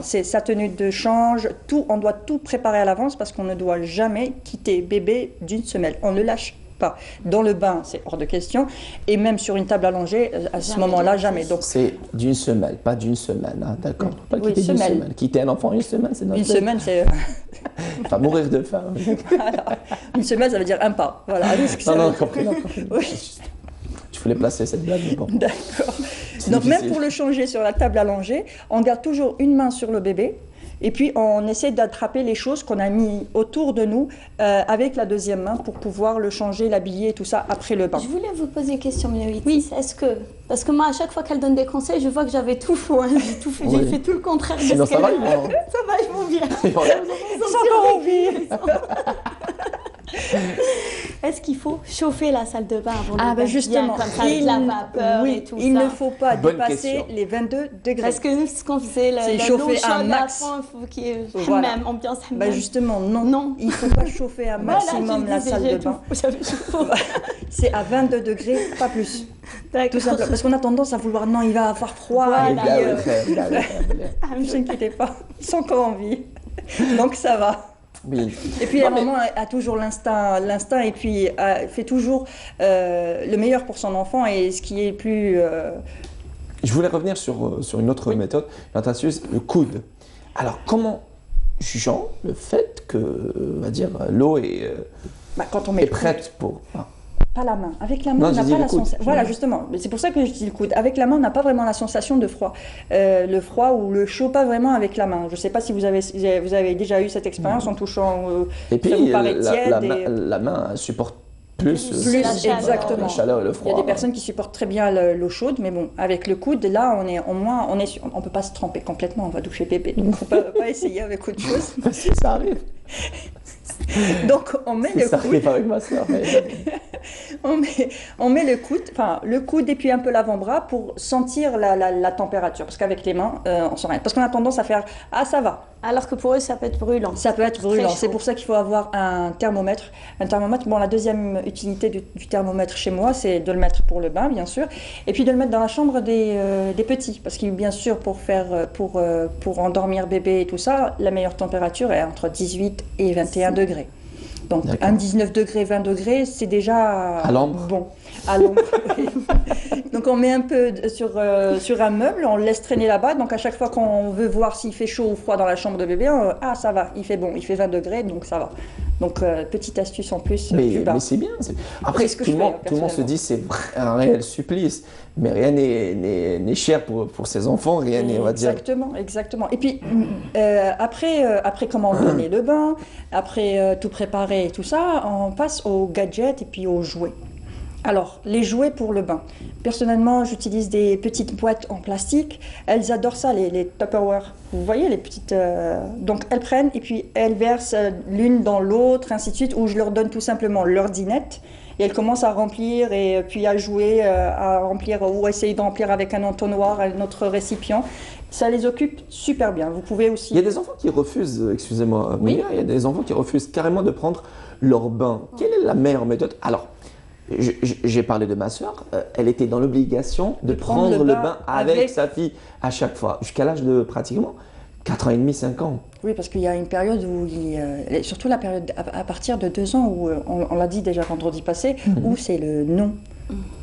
sa tenue de change, tout, on doit tout préparer à l'avance parce qu'on ne doit jamais quitter bébé d'une semelle. On ne lâche pas. Dans le bain, c'est hors de question. Et même sur une table allongée, à ce moment-là, jamais. Donc, c'est d'une semelle, pas d'une semaine, hein, d'accord. Pas oui, quitter d'une semaine. Quitter un enfant une semaine, c'est notre... Une semaine, c'est... Enfin, mourir de faim. Voilà. Une semaine, ça veut dire un pas. Voilà. Non, compris. Oui. Je voulais placer cette blague, mais bon. D'accord. Donc, même pour le changer sur la table allongée, on garde toujours une main sur le bébé. Et puis, on essaie d'attraper les choses qu'on a mis autour de nous avec la deuxième main pour pouvoir le changer, l'habiller et tout ça après le bain. Je voulais vous poser une question, Mélanie. Oui. Parce que moi, à chaque fois qu'elle donne des conseils, je vois que j'avais tout faux. Hein. J'ai fait tout le contraire. Sinon, ça va, ça va, ils vont bien. Ils sont encore en vie. Est-ce qu'il faut chauffer la salle de bain avant de justement, comme ça, avec la vapeur et tout il ça. ne faut pas dépasser les 22 degrés. Parce que nous, ce qu'on faisait, c'est chauffer un max. Il faut qu'il y ait hammam, ambiance hammam. Justement, non. Il ne faut pas chauffer un maximum la salle de bain. C'est à 22 degrés, pas plus. Tout simplement. Parce qu'on a tendance à vouloir, non, il va avoir froid. Voilà. Ne vous inquiétez pas, ils sont encore en vie. Donc ça va. Oui. Et puis la maman a toujours l'instinct et puis fait toujours le meilleur pour son enfant et ce qui est plus... Je voulais revenir sur une autre méthode, notre astuce, le coude. Alors comment jugeons le fait que, on va dire, l'eau est, quand on met est prête pour... Pas la main. Avec la main, on n'a pas la sensation. Voilà, justement. C'est pour ça que je dis le coude. Avec la main, on n'a pas vraiment la sensation de froid. Le froid ou le chaud, pas vraiment avec la main. Je ne sais pas si vous avez déjà eu cette expérience en touchant. Et puis, ça vous paraît tiède la main supporte plus exactement. La chaleur et le froid. Il y a des personnes qui supportent très bien l'eau chaude, mais bon, avec le coude, là, on peut pas se tremper complètement. On va doucher bébé, donc on peut pas essayer avec autre chose. Si ça arrive. Donc on met le coude. Ça arrive avec ma soeur. Mais... on met le coude et puis un peu l'avant-bras pour sentir la température. Parce qu'avec les mains, on sent rien. Parce qu'on a tendance à faire ça va. Alors que pour eux, ça peut être brûlant. Ça peut être brûlant. C'est pour ça qu'il faut avoir un thermomètre. Bon, la deuxième utilité du thermomètre chez moi, c'est de le mettre pour le bain, bien sûr, et puis de le mettre dans la chambre des petits. Parce que bien sûr, pour endormir bébé et tout ça, la meilleure température est entre 18 et 21 degrés. Donc un 19 degrés, 20 degrés, c'est déjà à l'ombre. Bon. À l'ombre. Donc on met un peu sur un meuble, on le laisse traîner là-bas. Donc à chaque fois qu'on veut voir s'il fait chaud ou froid dans la chambre de bébé, ça va, il fait bon, il fait 20 degrés, donc ça va. Donc petite astuce en plus. Mais c'est bien. Après, tout le monde se dit c'est un réel supplice, mais rien n'est cher pour ses enfants, rien n'est, on va dire. Exactement. Et puis après comment donner le bain, après tout préparer et tout ça, on passe aux gadgets et puis aux jouets. Alors, les jouets pour le bain. Personnellement, j'utilise des petites boîtes en plastique. Elles adorent ça, les Tupperware. Vous voyez, les petites... Donc, elles prennent et puis elles versent l'une dans l'autre, ainsi de suite, ou je leur donne tout simplement leur dinette. Et elles commencent à remplir et puis à jouer, à remplir ou essayer de remplir avec un entonnoir, un autre récipient. Ça les occupe super bien. Vous pouvez aussi... Il y a des enfants qui refusent, excusez-moi, il y a des enfants qui refusent carrément de prendre leur bain. Quelle est la meilleure méthode? Alors, j'ai parlé de ma soeur, elle était dans l'obligation de prendre le bain avec sa fille à chaque fois, jusqu'à l'âge de pratiquement 4 ans et demi, 5 ans. Oui, parce qu'il y a une période où, surtout la période à partir de 2 ans, où on l'a dit déjà vendredi passé, où c'est le non.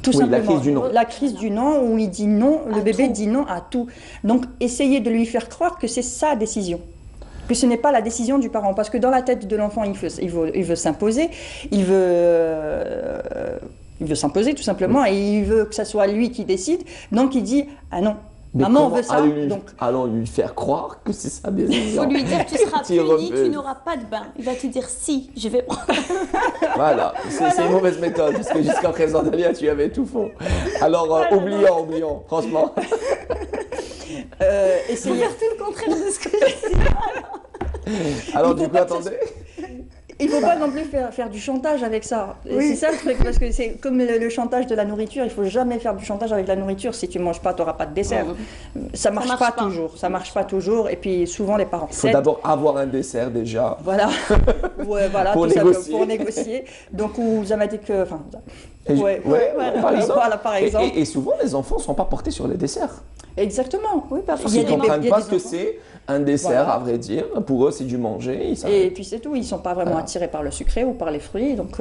Tout simplement. La crise du non. La crise du non, où il dit non, le bébé dit non à tout. Donc, essayez de lui faire croire que c'est sa décision. Que ce n'est pas la décision du parent. Parce que dans la tête de l'enfant, il veut s'imposer, il veut s'imposer tout simplement, et il veut que ce soit lui qui décide. Donc il dit « Ah non, mais maman veut ça. » Allons lui faire croire que c'est sa décision. Il faut lui dire « Tu seras puni, tu n'auras pas de bain. » Il va te dire « Si, je vais prendre. » Voilà, c'est une mauvaise méthode, parce que jusqu'à présent, Dalia, tu avais tout faux. Alors, oublions, franchement. Essayez de faire tout le contraire de ce que je dis. Alors, du coup, attendez. Il ne faut pas non plus faire du chantage avec ça. Oui. C'est ça le truc, parce que c'est comme le chantage de la nourriture. Il ne faut jamais faire du chantage avec la nourriture. Si tu ne manges pas, tu n'auras pas de dessert. Ça ne marche pas toujours. Ça marche pas toujours. Et puis souvent, les parents... Il faut d'abord avoir un dessert déjà. Voilà. Voilà, pour négocier. Donc, vous avez dit que... Enfin, par exemple. Et souvent, les enfants ne sont pas portés sur les desserts. Exactement. Oui, pas forcément. Ils ne comprennent pas ce que c'est un dessert, à vrai dire. Pour eux, c'est du manger. Et puis c'est tout. Ils ne sont pas vraiment attirés par le sucré ou par les fruits. Donc,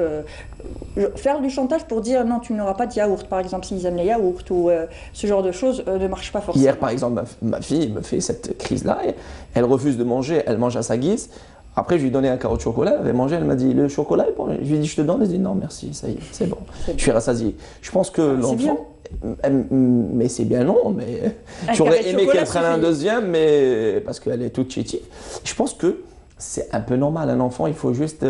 faire du chantage pour dire non, tu n'auras pas de yaourt, par exemple, s'ils aiment les yaourts ou ce genre de choses, ne marche pas forcément. Hier, par exemple, ma fille me fait cette crise-là. Elle refuse de manger. Elle mange à sa guise. Après, je lui ai donné un carreau de chocolat, elle avait mangé, elle m'a dit, le chocolat est bon. Je lui ai dit, je te donne, elle a dit, non, merci, ça y est, c'est bon. Je suis rassasié. Je pense que l'enfant, mais c'est bien non, mais j'aurais aimé qu'elle prenne un deuxième, mais parce qu'elle est toute chétive. Je pense que c'est un peu normal, un enfant, il faut juste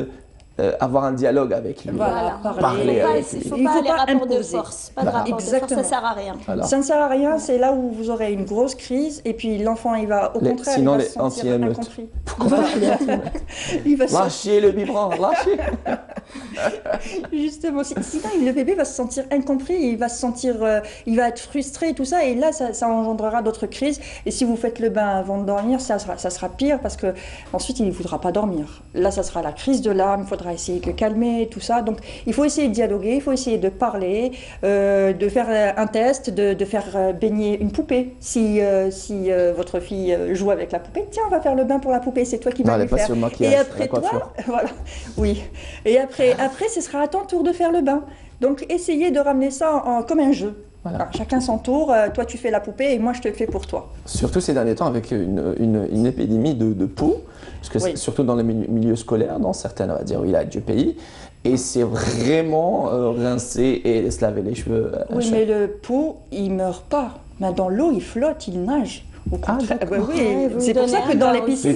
avoir un dialogue avec lui. Voilà, parler avec lui. Il ne faut pas les rapports de force. Pas de rapport de force, ça ne sert à rien. Voilà. Ça ne sert à rien, c'est là où vous aurez une grosse crise et puis l'enfant, il va, au contraire, sinon, il va se sentir incompris. Il va lâcher le biberon, lâcher. Justement, sinon le bébé va se sentir incompris, il va se sentir, il va être frustré et tout ça, et là, ça engendrera d'autres crises. Et si vous faites le bain avant de dormir, ça sera pire parce que ensuite il ne voudra pas dormir. Là, ça sera la crise de l'âme, il faudra faudra essayer de calmer, tout ça. Donc, il faut essayer de dialoguer, il faut essayer de parler, de faire un test, de faire baigner une poupée. Si votre fille joue avec la poupée, tiens, on va faire le bain pour la poupée, c'est toi qui vas lui faire. Et après toi, voilà, oui. Et après, ce sera à ton tour de faire le bain. Donc, essayez de ramener ça comme un jeu. Voilà. Alors, chacun son tour, toi tu fais la poupée et moi je te le fais pour toi. Surtout ces derniers temps avec une épidémie de poux, parce que c'est surtout dans les milieux scolaires, dans certains on va dire, villages du pays, et c'est vraiment rincer et se laver les cheveux. Oui, mais le poux, il ne meurt pas. Mais dans l'eau, il flotte, il nage. C'est pour ça que dans les piscines,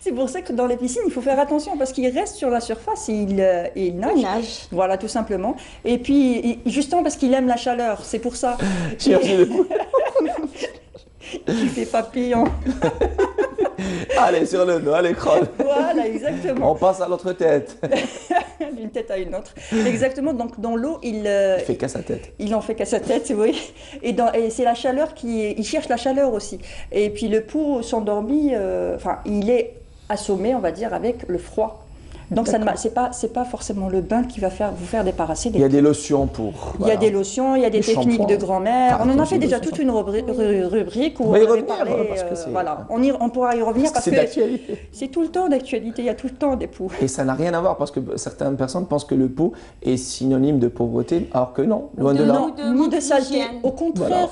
c'est pour ça que dans les piscines, il faut faire attention parce qu'il reste sur la surface et il nage. Voilà, tout simplement. Et puis, justement parce qu'il aime la chaleur, c'est pour ça. Il fait papillon. Allez, sur le dos, allez, crolle. Voilà, exactement. On passe à l'autre tête. D'une tête à une autre. Exactement, donc dans l'eau, il fait qu'à sa tête. Il en fait qu'à sa tête, oui. Et c'est la chaleur il cherche la chaleur aussi. Et puis le poux s'endormit, il est assommé, on va dire, avec le froid. Donc c'est pas forcément le bain qui va vous faire débarrasser des... Il y a des lotions pour... Il y a des lotions, il y a des techniques de grand-mère. On en a fait déjà toute une rubrique où on avait parlé... Voilà, on pourra y revenir parce que c'est tout le temps d'actualité, il y a tout le temps des poux. Et ça n'a rien à voir parce que certaines personnes pensent que le poux est synonyme de pauvreté, alors que non, loin de là. Non, ni de saleté. Au contraire,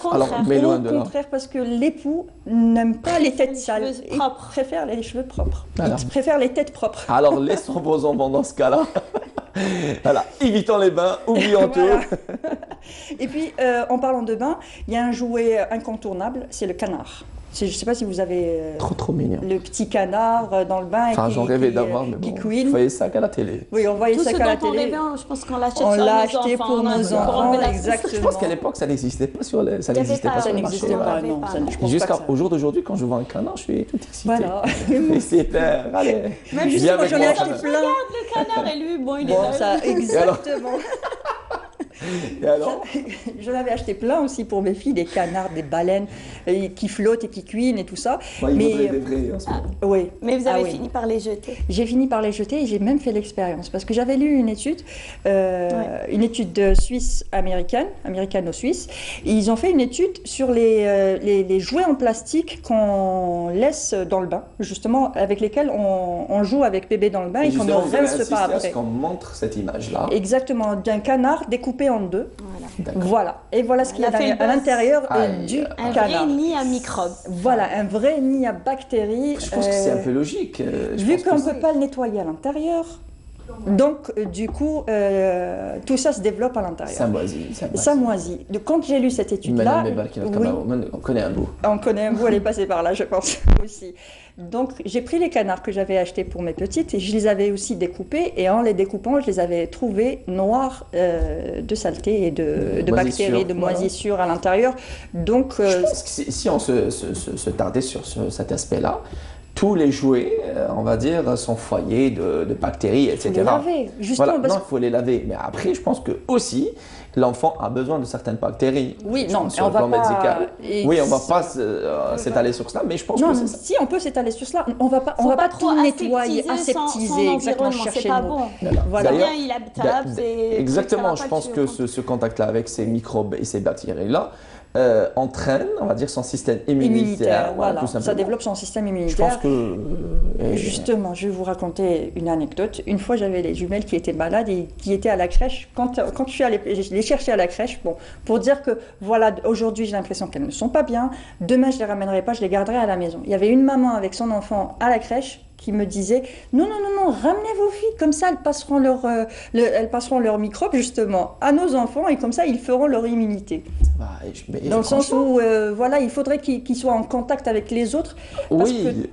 loin de là. Parce que les poux n'aiment pas les têtes sales. Ils préfèrent les cheveux propres. Voilà. Ils préfèrent les têtes propres. Alors laissons vos enfants dans ce cas-là. Voilà, évitons les bains, oublions tout. Et puis, en parlant de bain, il y a un jouet incontournable, c'est le canard. Je ne sais pas si vous avez trop mignon. Le petit canard dans le bain j'en rêvais d'avoir, mais bon, vous voyez ça qu'à la télé. Oui, on voyait ça qu'à la télé. Je pense qu'on l'achète on l'a acheté pour nos enfants, exactement. Je pense qu'à l'époque, ça n'existait pas sur le marché. Jusqu'au jour d'aujourd'hui, quand je vois un canard, je suis tout excité. Voilà. Et super, allez. Même justement, moi, j'en ai acheté plein. Regarde le canard et lui, bon, il est ça, exactement. Et alors je l'avais acheté plein aussi pour mes filles, des canards, des baleines qui flottent et qui cuinent et tout ça. Ouais, mais des vrais, en ce moment. Oui. Mais vous avez fini par les jeter. J'ai fini par les jeter et j'ai même fait l'expérience parce que j'avais lu une étude suisse américano-suisse. Ils ont fait une étude sur les jouets en plastique qu'on laisse dans le bain, justement avec lesquels on joue avec bébé dans le bain et qu'on ne rince pas après. Qu'on montre cette image-là. Exactement, d'un canard découpé en deux. Voilà. Et voilà ce qu'il y a à l'intérieur du canard. Un vrai nid à microbes. Voilà, un vrai nid à bactéries. Je pense que c'est un peu logique. Vu qu'on ne peut pas le nettoyer à l'intérieur, donc du coup, tout ça se développe à l'intérieur. Ça moisit. Donc, quand j'ai lu cette étude-là... on connaît un bout. On connaît un bout, elle est passée par là, je pense, aussi. Donc, j'ai pris les canards que j'avais achetés pour mes petites et je les avais aussi découpés. Et en les découpant, je les avais trouvés noirs de saleté et de bactéries, de moisissures à l'intérieur. Donc, je pense que si on se tardait sur cet aspect-là, tous les jouets, on va dire, sont foyés de bactéries, etc. Il faut les laver, justement. Voilà. Non, il faut les laver. Mais après, je pense que aussi, l'enfant a besoin de certaines bactéries. Oui, non, sur le plan médical. Oui, on ne va pas s'étaler sur cela, mais je pense que c'est ça. Si on peut s'étaler sur cela, on va pas tout nettoyer, aseptiser, exactement, chercher le mot. Voilà. D'ailleurs, il habite exactement, je pense que ce contact-là avec ces microbes et ces bactéries-là entraîne, on va dire, son système immunitaire. Voilà, tout simplement. Ça développe son système immunitaire. Je pense que... Justement, je vais vous raconter une anecdote. Une fois, j'avais les jumelles qui étaient malades et qui étaient à la crèche. Quand je suis allée les chercher à la crèche, pour dire que, voilà, aujourd'hui, j'ai l'impression qu'elles ne sont pas bien. Demain, je ne les ramènerai pas, je les garderai à la maison. Il y avait une maman avec son enfant à la crèche qui me disait non, ramenez vos filles, comme ça elles passeront leurs microbes justement à nos enfants et comme ça ils feront leur immunité. Dans le sens où voilà, il faudrait qu'ils soient en contact avec les autres parce que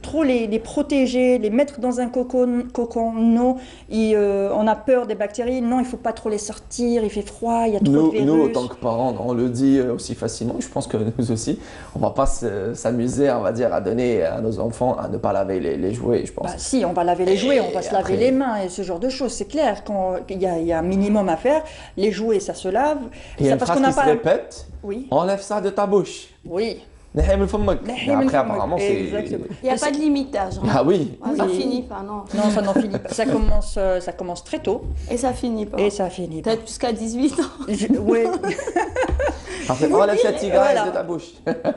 trop les protéger, les mettre dans un cocon, non, on a peur des bactéries, non, il ne faut pas trop les sortir, il fait froid, il y a trop de virus. Nous, en tant que parents, on le dit aussi facilement, je pense que nous aussi, on ne va pas s'amuser, on va dire, à donner à nos enfants à ne pas laver les jouets, je pense. Si, on va laver les jouets, on va se laver les mains et ce genre de choses, c'est clair. Quand il y a un minimum à faire, les jouets, ça se lave. Et une phrase qui se répète, oui. Enlève ça de ta bouche. Oui. Après, apparemment, c'est... Il n'y a pas de limite d'âge. Ah oui. Ça finit pas, non. Non, ça n'en finit pas. Ça commence très tôt. Et ça finit pas. Et ça finit pas. Peut-être jusqu'à 18 ans. Oui. Après, enlève cette cigarette de ta bouche.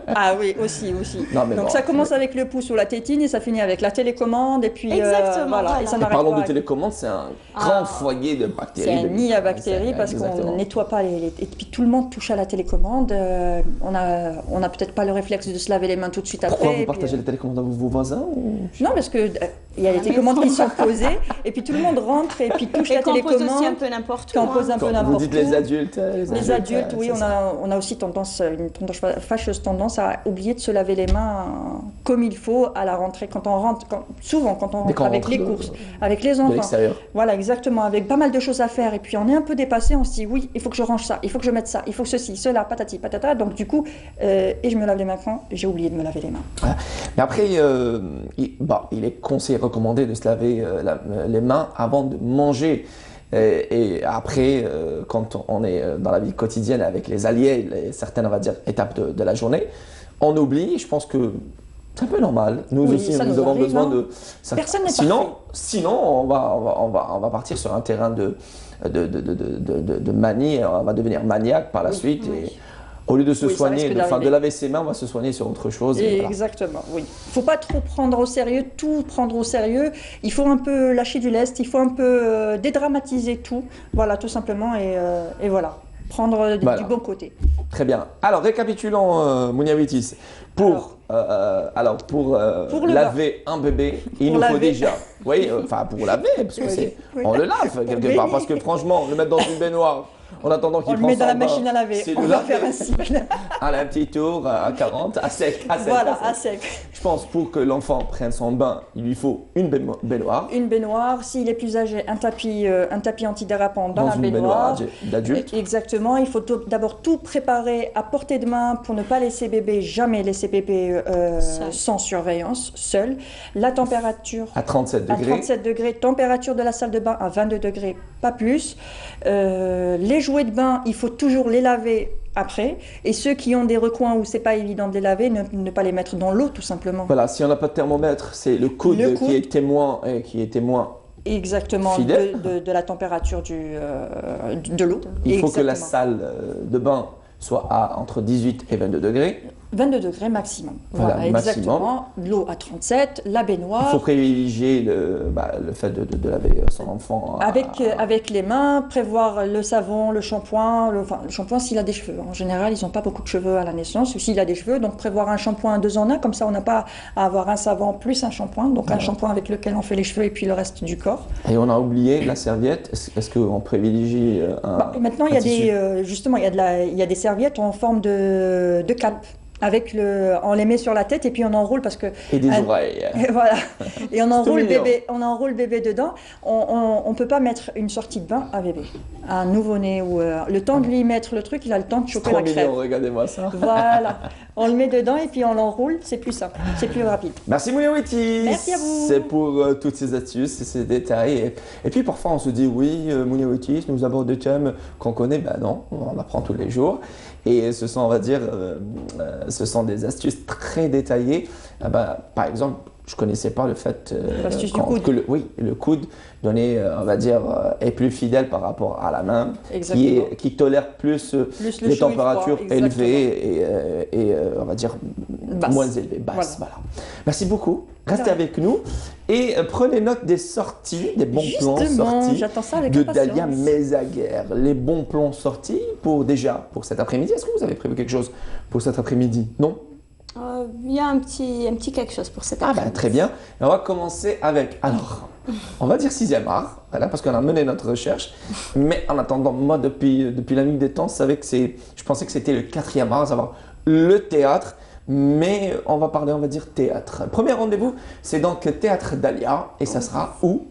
Ah oui, aussi. Non, mais donc bon. ça commence avec le pouce ou la tétine et ça finit avec la télécommande et puis Exactement, et ça Et n'arrête parlons pas. de télécommande, c'est un grand foyer de bactéries. C'est un nid à bactéries parce qu'on ne nettoie pas et puis tout le monde touche à la télécommande. On a peut-être pas le réflexe de se laver les mains tout de suite après. Pourquoi vous partagez la télécommande avec vos voisins Non, parce que il y a les télécommandes qui sont posées et puis tout le monde rentre et puis touche la télécommande. On pose aussi un peu n'importe où. On pose un peu n'importe où. Vous dites les adultes. Les adultes, oui, on a aussi une fâcheuse tendance à oublier de se laver les mains comme il faut à la rentrée quand on rentre, souvent quand on rentre avec les courses, avec les enfants. Voilà, exactement, avec pas mal de choses à faire et puis on est un peu dépassé, on se dit oui, il faut que je range ça, il faut que je mette ça, il faut ceci, cela, patati, patata. Donc du coup, et je me lave les mains quand j'ai oublié de me laver les mains. Ouais. Mais après, il est conseillé, recommandé de se laver les mains avant de manger. Et après, quand on est dans la vie quotidienne avec les alliés, certaines, on va dire, étapes de la journée, on oublie. Je pense que c'est un peu normal. Nous aussi, nous avons besoin de. Personne n'est sinon, on va partir sur un terrain de manie. On va devenir maniaque par la suite. Et au lieu de se soigner, de laver ses mains, on va se soigner sur autre chose. Exactement, oui. Il ne faut pas trop prendre au sérieux, tout prendre au sérieux. Il faut un peu lâcher du lest, il faut un peu dédramatiser tout. Voilà, tout simplement. Et voilà, prendre du bon côté. Très bien. Alors, récapitulons, Mouniawitis. Pour laver un bébé, il nous faut déjà, pour laver, parce que on le lave quelque part, parce que franchement, le mettre dans une baignoire, en attendant qu'il prenne on le met dans la machine à laver, on va faire ainsi. Un petit tour à 40, à sec. Voilà, à sec. Je pense pour que l'enfant prenne son bain, il lui faut une baignoire. Une baignoire, s'il est plus âgé, un tapis antidérapant dans la baignoire. D'adulte. Exactement, il faut d'abord tout préparer à portée de main pour ne pas jamais laisser bébé sans surveillance, seul. La température à 37 degrés. À 37 degrés, température de la salle de bain à 22 degrés, pas plus. Les jouets de bain, il faut toujours les laver après. Et ceux qui ont des recoins où c'est pas évident de les laver, ne pas les mettre dans l'eau tout simplement. Voilà, si on n'a pas de thermomètre, c'est le coude qui est témoin exactement fidèle de la température de l'eau. Il faut que la salle de bain soit entre 18 et 22 degrés. 22 degrés maximum. Voilà, exactement. L'eau à 37, la baignoire. Il faut privilégier le fait de laver son enfant. Avec les mains, prévoir le savon, le shampoing. Le shampoing s'il a des cheveux. En général, ils n'ont pas beaucoup de cheveux à la naissance. Ou s'il a des cheveux, donc prévoir un shampoing 2 en 1. Comme ça, on n'a pas à avoir un savon plus un shampoing. Donc un shampoing avec lequel on fait les cheveux et puis le reste du corps. Et on a oublié la serviette. Est-ce qu'on privilégie maintenant, il y a des serviettes en forme de cape. On les met sur la tête et puis on enroule parce que et des oreilles. Voilà. Et on enroule bébé dedans. On peut pas mettre une sortie de bain à bébé, un nouveau-né ou le temps de lui mettre le truc, il a le temps de choper la crème. Regardez-moi ça. Voilà. On le met dedans et puis on l'enroule, c'est plus simple, c'est plus rapide. Merci Mouniawitis. Merci à vous. C'est pour toutes ces astuces et ces détails. Et puis parfois on se dit oui, Mouniawitis nous aborde des thèmes qu'on connaît. Ben non, on apprend tous les jours. Et ce sont, on va dire, ce sont des astuces très détaillées. Par exemple, je ne connaissais pas le fait que le coude donné, on va dire, est plus fidèle par rapport à la main, qui tolère plus les températures élevées et on va dire moins élevées, basses. Voilà. Merci beaucoup. Restez avec nous et prenez note des sorties, des bons plans sortis de Dalia Mezaguer. Les bons plans sortis pour cet après-midi. Est-ce que vous avez prévu quelque chose pour cet après-midi? Non? Il y a un petit quelque chose pour cet après-midi. Très bien. Et on va commencer avec, alors, on va dire 6e art, voilà, parce qu'on a mené notre recherche. Mais en attendant, moi, depuis la nuit des temps, je pensais que c'était le 4e art, à savoir le théâtre. Mais on va parler, on va dire théâtre. Premier rendez-vous, c'est donc Théâtre Dalia. Et ça sera où?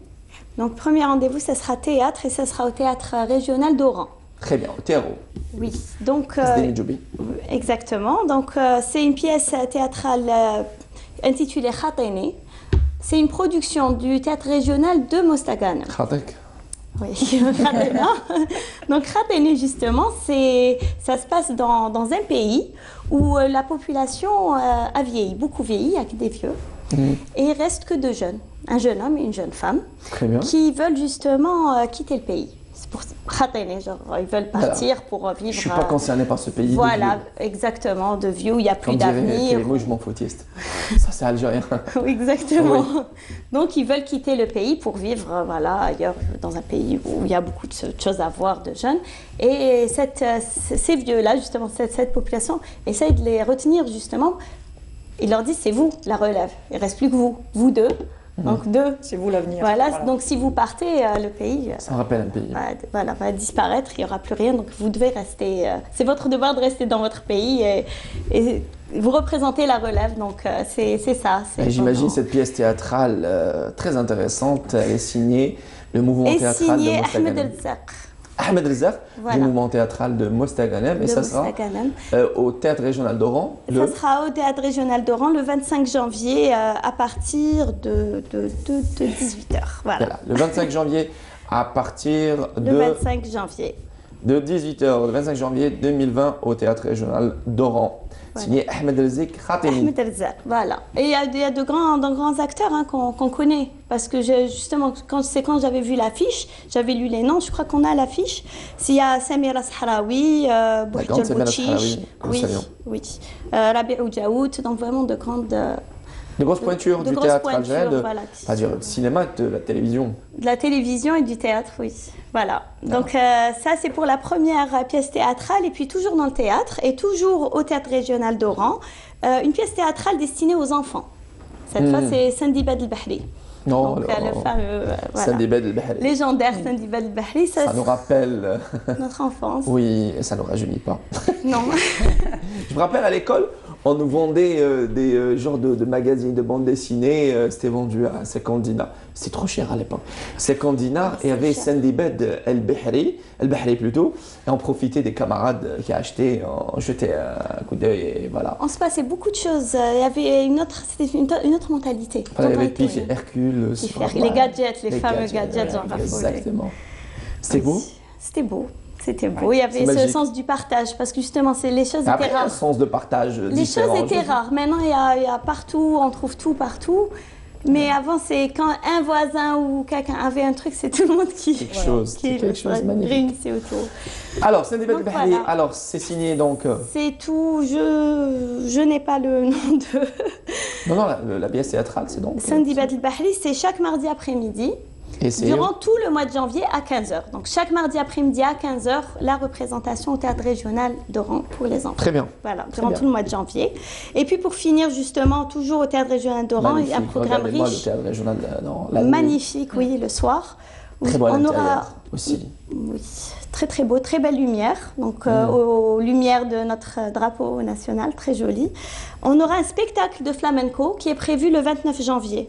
Donc, premier rendez-vous, ça sera théâtre et ça sera au Théâtre Régional d'Oran. Très bien, au Théâtre. Oui, donc exactement. Donc c'est une pièce théâtrale intitulée Khatini. C'est une production du Théâtre Régional de Mostagane. Oui, Khatena. Donc Khatena, justement, ça se passe dans un pays où la population a vieilli, beaucoup vieilli, avec des vieux. Et il reste que deux jeunes, un jeune homme et une jeune femme, qui veulent justement quitter le pays. C'est pour Khatena, genre ils veulent partir pour vivre. Je suis pas concerné par ce pays. Voilà, exactement, de vieux où il n'y a plus d'avenir. Moi, je m'en foutiste. Ça, c'est algérien. Oui, exactement. Oui. Donc, ils veulent quitter le pays pour vivre, voilà, ailleurs, dans un pays où il y a beaucoup de choses à voir de jeunes. Et ces vieux-là, justement, cette population, essaye de les retenir, justement. Ils leur disent, c'est vous, la relève. Il ne reste plus que vous deux. Donc deux. C'est vous l'avenir. Voilà, donc si vous partez, le pays ça rappelle un pays. Va disparaître, il n'y aura plus rien. Donc vous devez rester, c'est votre devoir de rester dans votre pays et vous représentez la relève. Donc c'est ça. J'imagine cette pièce théâtrale très intéressante, elle est signée le mouvement théâtral de Ahmed El-Zaq. Ahmed El-Zaq, du mouvement théâtral de Mostaganem, et ça sera au Théâtre Régional d'Oran. Ça sera au Théâtre Régional d'Oran le 25 janvier à partir de 18h. Voilà, le 25 janvier à partir de... Le 25 janvier. De 18h, le 25 janvier 2020 au Théâtre Régional d'Oran. Signé Ahmed El-Zaq Khateni. Ahmed El-Zaq, voilà. Et il y a de grands acteurs qu'on connaît. Parce que justement, quand j'avais vu l'affiche, j'avais lu les noms, je crois qu'on a l'affiche. Il y a Samira Sahraoui, Bouhdjel Bouchiche, oui, Rabi Oujaout, donc vraiment de grosses pointures du théâtre algérien, pas du cinéma, de la télévision. De la télévision et du théâtre, oui. Voilà. Donc ça, c'est pour la première pièce théâtrale. Et puis toujours dans le théâtre, et toujours au Théâtre Régional d'Oran, une pièce théâtrale destinée aux enfants. Cette fois, c'est Sindibad El-Bahri. Non, donc, le fameux Sindibad El-Bahri. Légendaire Sindibad El-Bahri. Ça nous rappelle notre enfance. Oui, et ça ne nous rajeunit pas. Non. Je me rappelle à l'école, on nous vendait des genres de magazines, de bandes dessinées. C'était vendu à 50 dinars. C'était trop cher à l'époque. 50 dinars, et il y avait Sindibad El-Bahri plutôt. Et on profitait des camarades qui achetaient, on jetait un coup d'œil et voilà. On se passait beaucoup de choses. Il y avait une autre mentalité. Enfin, il y avait Pif et Hercule. Les gadgets, les fameux gadgets, j'en raffolais. Exactement. C'était beau. C'était beau. C'était beau, il y avait ce sens du partage, parce que justement, les choses étaient rares. Un sens de partage les choses étaient rares. Maintenant, il y a partout, on trouve tout partout. Mais avant, c'est quand un voisin ou quelqu'un avait un truc, c'est tout le monde qui réunissait autour. Alors, Sindibad El-Bahri, alors c'est signé donc C'est tout, je n'ai pas le nom de... Non, la pièce théâtrale, c'est donc... Sindibad El-Bahri, c'est chaque mardi après-midi. Durant tout le mois de janvier à 15h. Donc chaque mardi après-midi à 15h, la représentation au Théâtre Régional d'Oran pour les enfants. Très bien. Voilà, durant tout le mois de janvier. Et puis pour finir justement, toujours au Théâtre Régional d'Oran, il y a un programme riche. Le Théâtre Régional magnifique, oui, le soir. Très beau à l'intérieur aussi. Oui, très très beau, très belle lumière. Donc aux lumières de notre drapeau national, très joli. On aura un spectacle de flamenco qui est prévu le 29 janvier.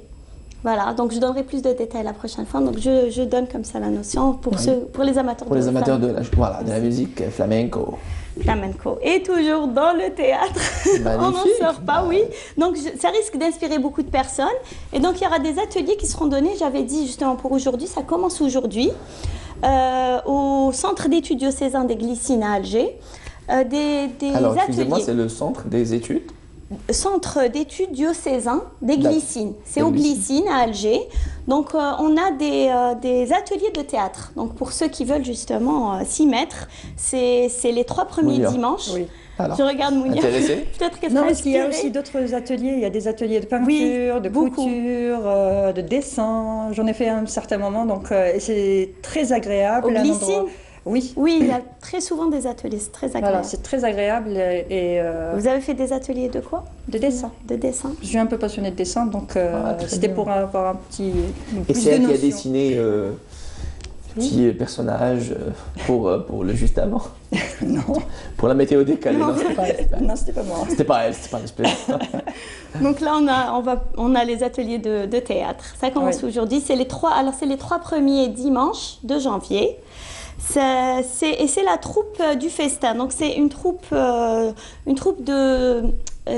Voilà, donc je donnerai plus de détails la prochaine fois. Donc je donne comme ça la notion pour les amateurs de la musique flamenco. Et toujours dans le théâtre. On n'en sort pas, oui. Donc ça risque d'inspirer beaucoup de personnes. Et donc il y aura des ateliers qui seront donnés. J'avais dit justement pour aujourd'hui, ça commence aujourd'hui au Centre d'études diocésain des Glycines à Alger. Alors excusez-moi, c'est le Centre des études Centre d'études diocésain des Glycines. C'est aux Glycines à Alger. Donc on a des ateliers de théâtre. Donc pour ceux qui veulent justement s'y mettre, c'est les 3 premiers dimanches. Oui. Alors, je regarde Mounia. Peut-être qu'elle sera parce qu'il y a aussi d'autres ateliers. Il y a des ateliers de peinture, de couture, de dessin. J'en ai fait à un certain moment, donc c'est très agréable. Aux Glycines. Oui. Oui, il y a très souvent des ateliers, c'est très agréable. Voilà, c'est très agréable. Vous avez fait des ateliers de quoi? De dessin. De dessin. Je suis un peu passionnée de dessin, donc c'était pour avoir un petit... Et c'est elle qui a dessiné petit personnage pour le juste avant. Non. Pour la météo décalée. Non, c'était pas moi. C'était pas elle, c'était pas l'espèce. Donc là, on a les ateliers de théâtre. Ça commence aujourd'hui. C'est les 3 premiers dimanches de janvier. C'est la troupe du Festin. Donc c'est une troupe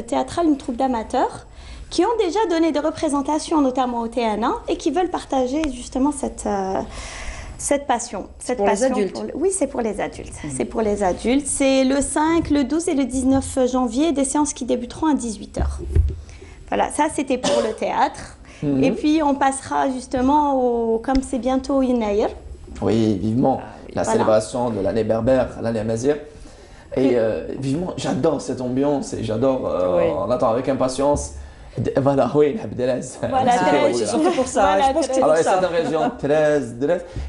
théâtrale, une troupe d'amateurs qui ont déjà donné des représentations, notamment au TN1, et qui veulent partager justement cette passion. Pour les adultes. Oui, c'est pour les adultes. C'est pour les adultes. C'est le 5, le 12 et le 19 janvier, des séances qui débuteront à 18h. Voilà, ça c'était pour le théâtre. Et puis on passera justement comme c'est bientôt Yinaïr. Oui, vivement. La célébration de l'année berbère, l'année amazigh. Et vivement, j'adore cette ambiance et j'adore, on attend avec impatience. Voilà, oui, Abdelaz. Voilà, c'est surtout pour ça. Voilà, je pense que c'est Alors, pour ça. certaines régions, 13.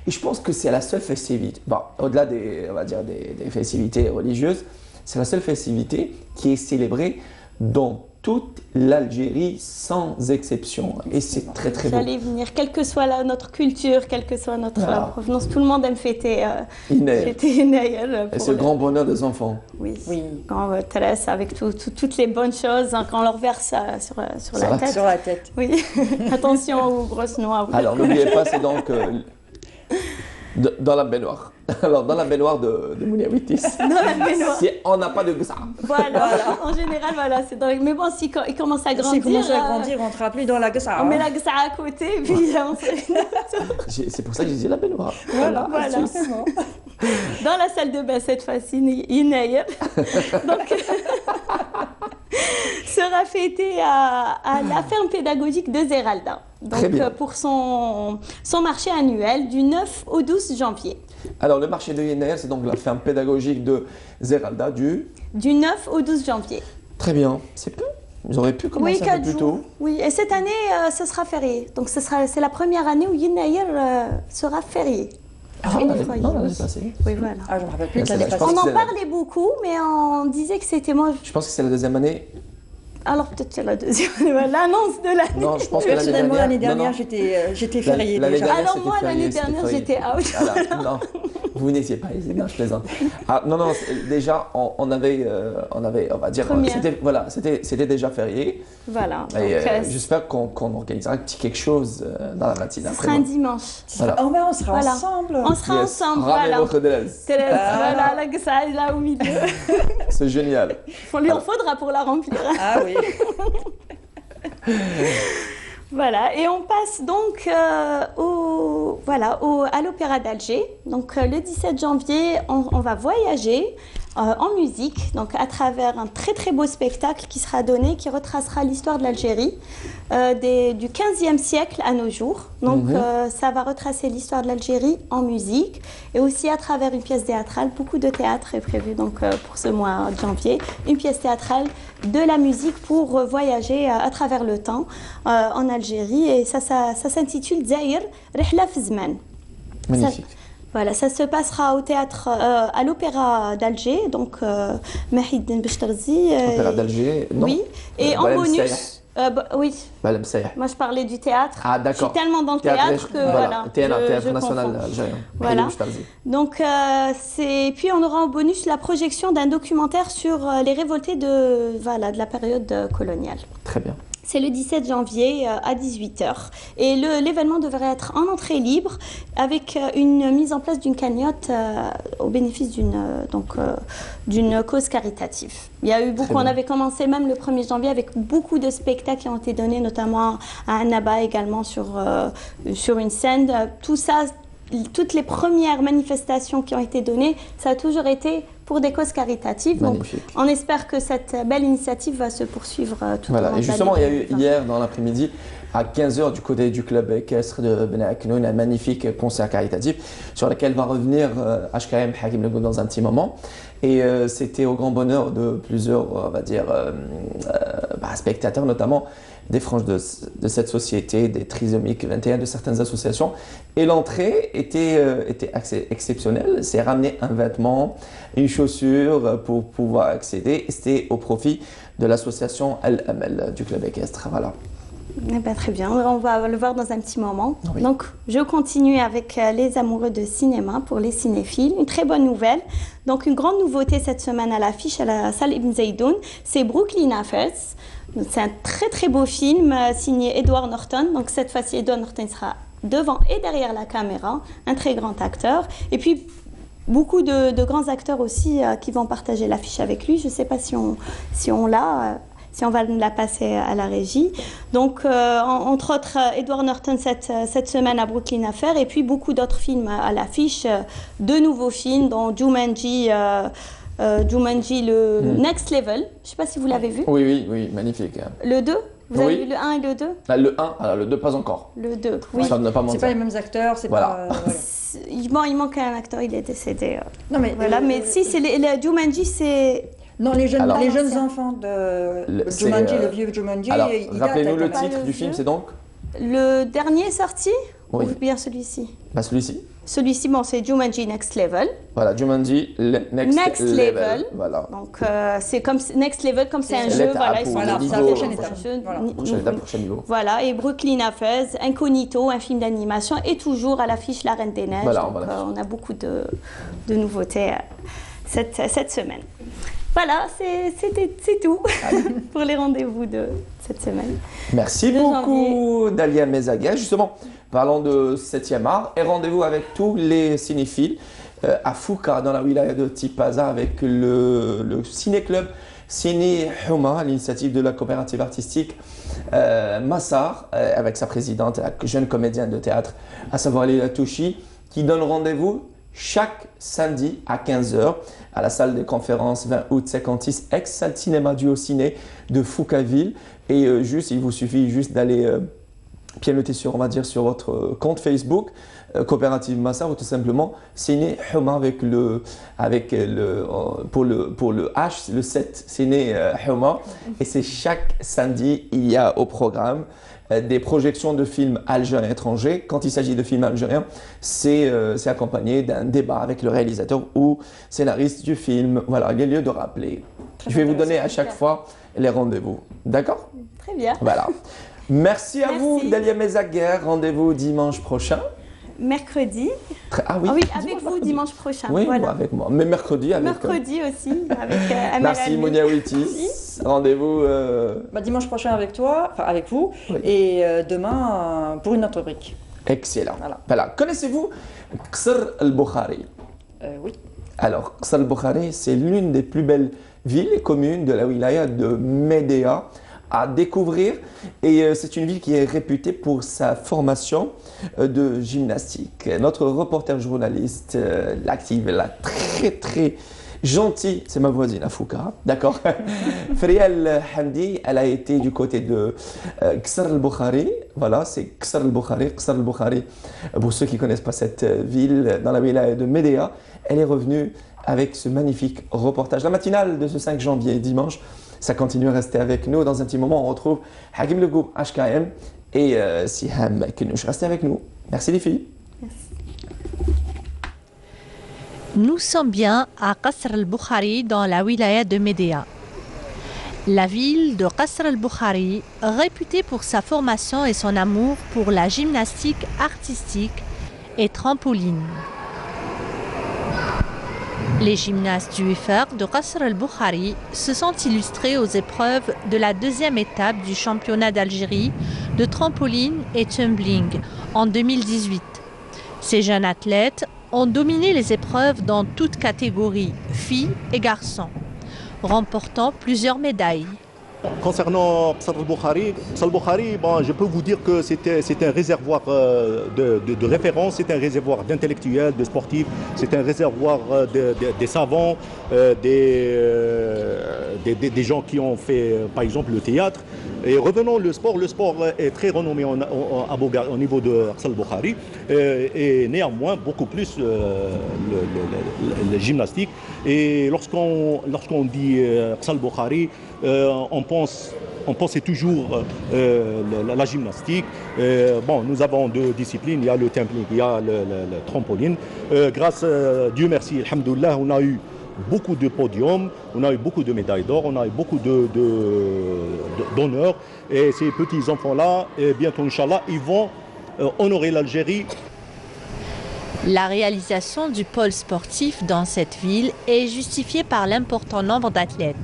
Et je pense que c'est la seule festivité, bon, au-delà des, on va dire, des festivités religieuses, c'est la seule festivité qui est célébrée dans toute l'Algérie sans exception. Et c'est très très beau. J'allais venir, quelle que soit notre culture, quelle que soit notre provenance, tout le monde aime fêter Yinaïr. Et c'est le grand bonheur des enfants. Oui. Quand Thérèse, avec toutes les bonnes choses, hein, quand on leur verse sur la tête. Sur la tête. Oui. Attention aux grosses noix. Alors n'oubliez pas, c'est donc dans la baignoire. Alors, dans la baignoire de Mouniawitis. Dans la baignoire. Si on n'a pas de ça. Voilà. En général, voilà. C'est dans... Mais bon, si il commence à grandir. S'il commence à grandir, on rentre plus dans la gsa. On met la gsa à côté, et puis on se... C'est pour ça que j'ai dit la baignoire. Voilà. Dans la salle de bain, cette fois-ci, Yinaïr. Donc, sera fêté à la ferme pédagogique de Zeralda. Donc, pour son marché annuel du 9 au 12 janvier. Alors, le marché de Yinaïr, c'est donc la ferme pédagogique de Zeralda du 9 au 12 janvier. Très bien. C'est peu. Ils auraient pu commencer un peu plus tôt. Oui, et cette année, ce sera férié. Donc, c'est la première année où Yinaïr sera férié. L'année passée. Oui, voilà. Ah, je me rappelle plus de l'année passée. On en parlait beaucoup, mais on disait que c'était moi. Je pense que c'est la deuxième année. Alors peut-être c'est la deuxième, l'annonce de l'année. Non, je pense que l'année dernière, j'étais fériée déjà. Alors moi, l'année dernière, j'étais out. Voilà, non, vous n'étiez pas ici, non, je plaisante. Ah, non, déjà, on avait, on va dire, c'était déjà férié. Voilà. Et j'espère qu'on organisera un petit quelque chose dans la matinée. Ce sera un dimanche. Voilà. Oh, mais on sera ensemble. On sera ensemble, voilà. Votre Thérèse. Voilà, la Gsa est là au milieu. C'est génial. Il lui en faudra pour la remplir. Ah oui. Voilà, et on passe donc à l'Opéra d'Alger. Donc le 17 janvier, on va voyager en musique, donc à travers un très très beau spectacle qui sera donné, qui retracera l'histoire de l'Algérie du 15e siècle à nos jours. Donc ça va retracer l'histoire de l'Algérie en musique et aussi à travers une pièce théâtrale. Beaucoup de théâtre est prévu donc pour ce mois de janvier. Une pièce théâtrale, de la musique pour voyager à travers le temps en Algérie, et ça s'intitule Zaïr Rihla Fizman. Magnifique. Voilà, ça se passera au théâtre, à l'Opéra d'Alger, donc Mahid Bechtarzi. Opéra d'Alger, non. Oui, et en bonus. Oui. Moi, je parlais du théâtre. Ah, d'accord. Je suis tellement dans le théâtre que voilà. Théâtre national algérien. Voilà. Donc, puis on aura en bonus la projection d'un documentaire sur les révoltés de la période coloniale. Très bien. C'est le 17 janvier à 18h. Et l'événement devrait être en entrée libre avec une mise en place d'une cagnotte au bénéfice d'une cause caritative. Il y a eu beaucoup, on avait commencé même le 1er janvier avec beaucoup de spectacles qui ont été donnés, notamment à Annaba également sur une scène. Tout ça, toutes les premières manifestations qui ont été données, ça a toujours été pour des causes caritatives. Magnifique. Donc, on espère que cette belle initiative va se poursuivre tout au long de l'année. Et justement, il y a eu hier dans l'après-midi, à 15h, du côté du club équestre de Ben Aknoun, un magnifique concert caritatif sur lequel va revenir HKM Hakim Legout dans un petit moment. Et c'était au grand bonheur de plusieurs, on va dire, spectateurs, notamment des franges de cette société, des trisomiques 21, de certaines associations. Et l'entrée était exceptionnelle. C'est ramener un vêtement, une chaussure pour pouvoir accéder. C'était au profit de l'association Al-Amal du club équestre. Voilà. Eh ben, très bien, on va le voir dans un petit moment. Oui. Donc, je continue avec les amoureux de cinéma pour les cinéphiles. Une très bonne nouvelle. Donc, une grande nouveauté cette semaine à l'affiche à la salle Ibn Zaydoun, c'est Brooklyn Affairs. C'est un très très beau film signé Edward Norton. Donc, cette fois-ci, Edward Norton sera devant et derrière la caméra, un très grand acteur. Et puis, beaucoup de grands acteurs aussi qui vont partager l'affiche avec lui. Je ne sais pas si on l'a. si on va la passer à la régie. Donc, entre autres, Edward Norton cette semaine à Brooklyn à faire, et puis beaucoup d'autres films à l'affiche, de nouveaux films, dont Jumanji, le Next Level. Je ne sais pas si vous l'avez vu. Oui, magnifique. Le 2 vous avez vu le 1 et le 2? Le 1, alors le 2 pas encore. Le 2, oui. Ça ne pas c'est pas les mêmes acteurs, c'est voilà. pas... voilà. Il manque un acteur, il est décédé. Non mais voilà, mais si, c'est Jumanji, c'est... Non, les jeunes enfants de Jumanji, le vieux Jumanji. Alors, rappelez-nous le titre du film, c'est donc? Le dernier sorti? Oui. Ou bien celui-ci? Celui-ci. Celui-ci, bon, c'est Jumanji Next Level. Voilà, Jumanji Next Level. Voilà. Donc, c'est comme Next Level, comme c'est un jeu. Voilà, c'est la prochaine étape. Prochain niveau. Voilà, et Brooklyn Affairs, Incognito, un film d'animation, et toujours à l'affiche La Reine des Neiges. Voilà, donc, on a beaucoup de nouveautés cette semaine. Voilà, c'est tout pour les rendez-vous de cette semaine. Merci beaucoup, Dalia Mezaguer. Justement, parlons de 7e art et rendez-vous avec tous les cinéphiles à Fouka, dans la wilaya de Tipaza, avec le ciné-club Ciné Houma, à l'initiative de la coopérative artistique Massar, avec sa présidente, la jeune comédienne de théâtre, à savoir Lila Touchi, qui donne rendez-vous chaque samedi à 15h à la salle de conférence 20 août 56, ex-salle cinéma du Haut-Ciné de Foucaville. Et il vous suffit juste d'aller pianoter sur votre compte Facebook, Coopérative Massar, ou tout simplement Ciné Houma pour le H, le 7, Ciné Houma. Et c'est chaque samedi, il y a au programme des projections de films algériens étrangers. Quand il s'agit de films algériens, c'est accompagné d'un débat avec le réalisateur ou scénariste du film. Voilà, il y a lieu de rappeler. Je vais vous donner à chaque fois les rendez-vous. D'accord? Très bien. Voilà. Merci à vous, Dalia Mezaguer. Rendez-vous dimanche prochain. Mercredi. Oui, avec vous dimanche prochain. Oui, voilà. avec moi. Mais mercredi avec Mercredi aussi, avec Amel. Merci Monia Wiltis. Rendez-vous dimanche prochain avec toi, enfin avec vous, et demain pour une autre rubrique. Excellent. Voilà. Connaissez-vous Qasr al-Bukhari? Oui. Alors, Qasr al-Bukhari, c'est l'une des plus belles villes et communes de la wilaya de Médéa à découvrir, et c'est une ville qui est réputée pour sa formation de gymnastique. Notre reporter journaliste, l'active, la très gentille, c'est ma voisine à Fouka, d'accord? Friel Hamdi, elle a été du côté de Qasr al-Bukhari. Voilà, c'est Qasr al-Bukhari. Qasr al-Bukhari, pour ceux qui ne connaissent pas cette ville dans la wilaya de Médéa, elle est revenue avec ce magnifique reportage. La matinale de ce 5 janvier, dimanche, ça continue à rester avec nous. Dans un petit moment, on retrouve Hakim le groupe HKM et Siham Kenouch. Restez avec nous. Merci les filles. Merci. Nous sommes bien à Qasr al-Bukhari dans la wilaya de Médéa. La ville de Qasr al-Bukhari, réputée pour sa formation et son amour pour la gymnastique artistique et trampoline. Les gymnastes du FR de Qasr al-Bukhari se sont illustrés aux épreuves de la deuxième étape du championnat d'Algérie de trampoline et tumbling en 2018. Ces jeunes athlètes ont dominé les épreuves dans toutes catégories, filles et garçons, remportant plusieurs médailles. Concernant Qasr al-Bukhari, bon, je peux vous dire que c'est un réservoir de référence, c'est un réservoir d'intellectuels, de sportifs, c'est un réservoir des savants, des gens qui ont fait par exemple le théâtre. Et revenons le sport est très renommé au niveau de Qasr al-Bukhari et néanmoins beaucoup plus le gymnastique. Et lorsqu'on dit Qasr al-Bukhari, on pense toujours la gymnastique. Bon, nous avons deux disciplines, il y a le tumbling, il y a le trampoline. Grâce, Dieu merci, alhamdoulilah, on a eu beaucoup de podiums, on a eu beaucoup de médailles d'or, on a eu beaucoup d'honneur. Et ces petits enfants-là, bientôt, Inch'Allah, ils vont honorer l'Algérie. La réalisation du pôle sportif dans cette ville est justifiée par l'important nombre d'athlètes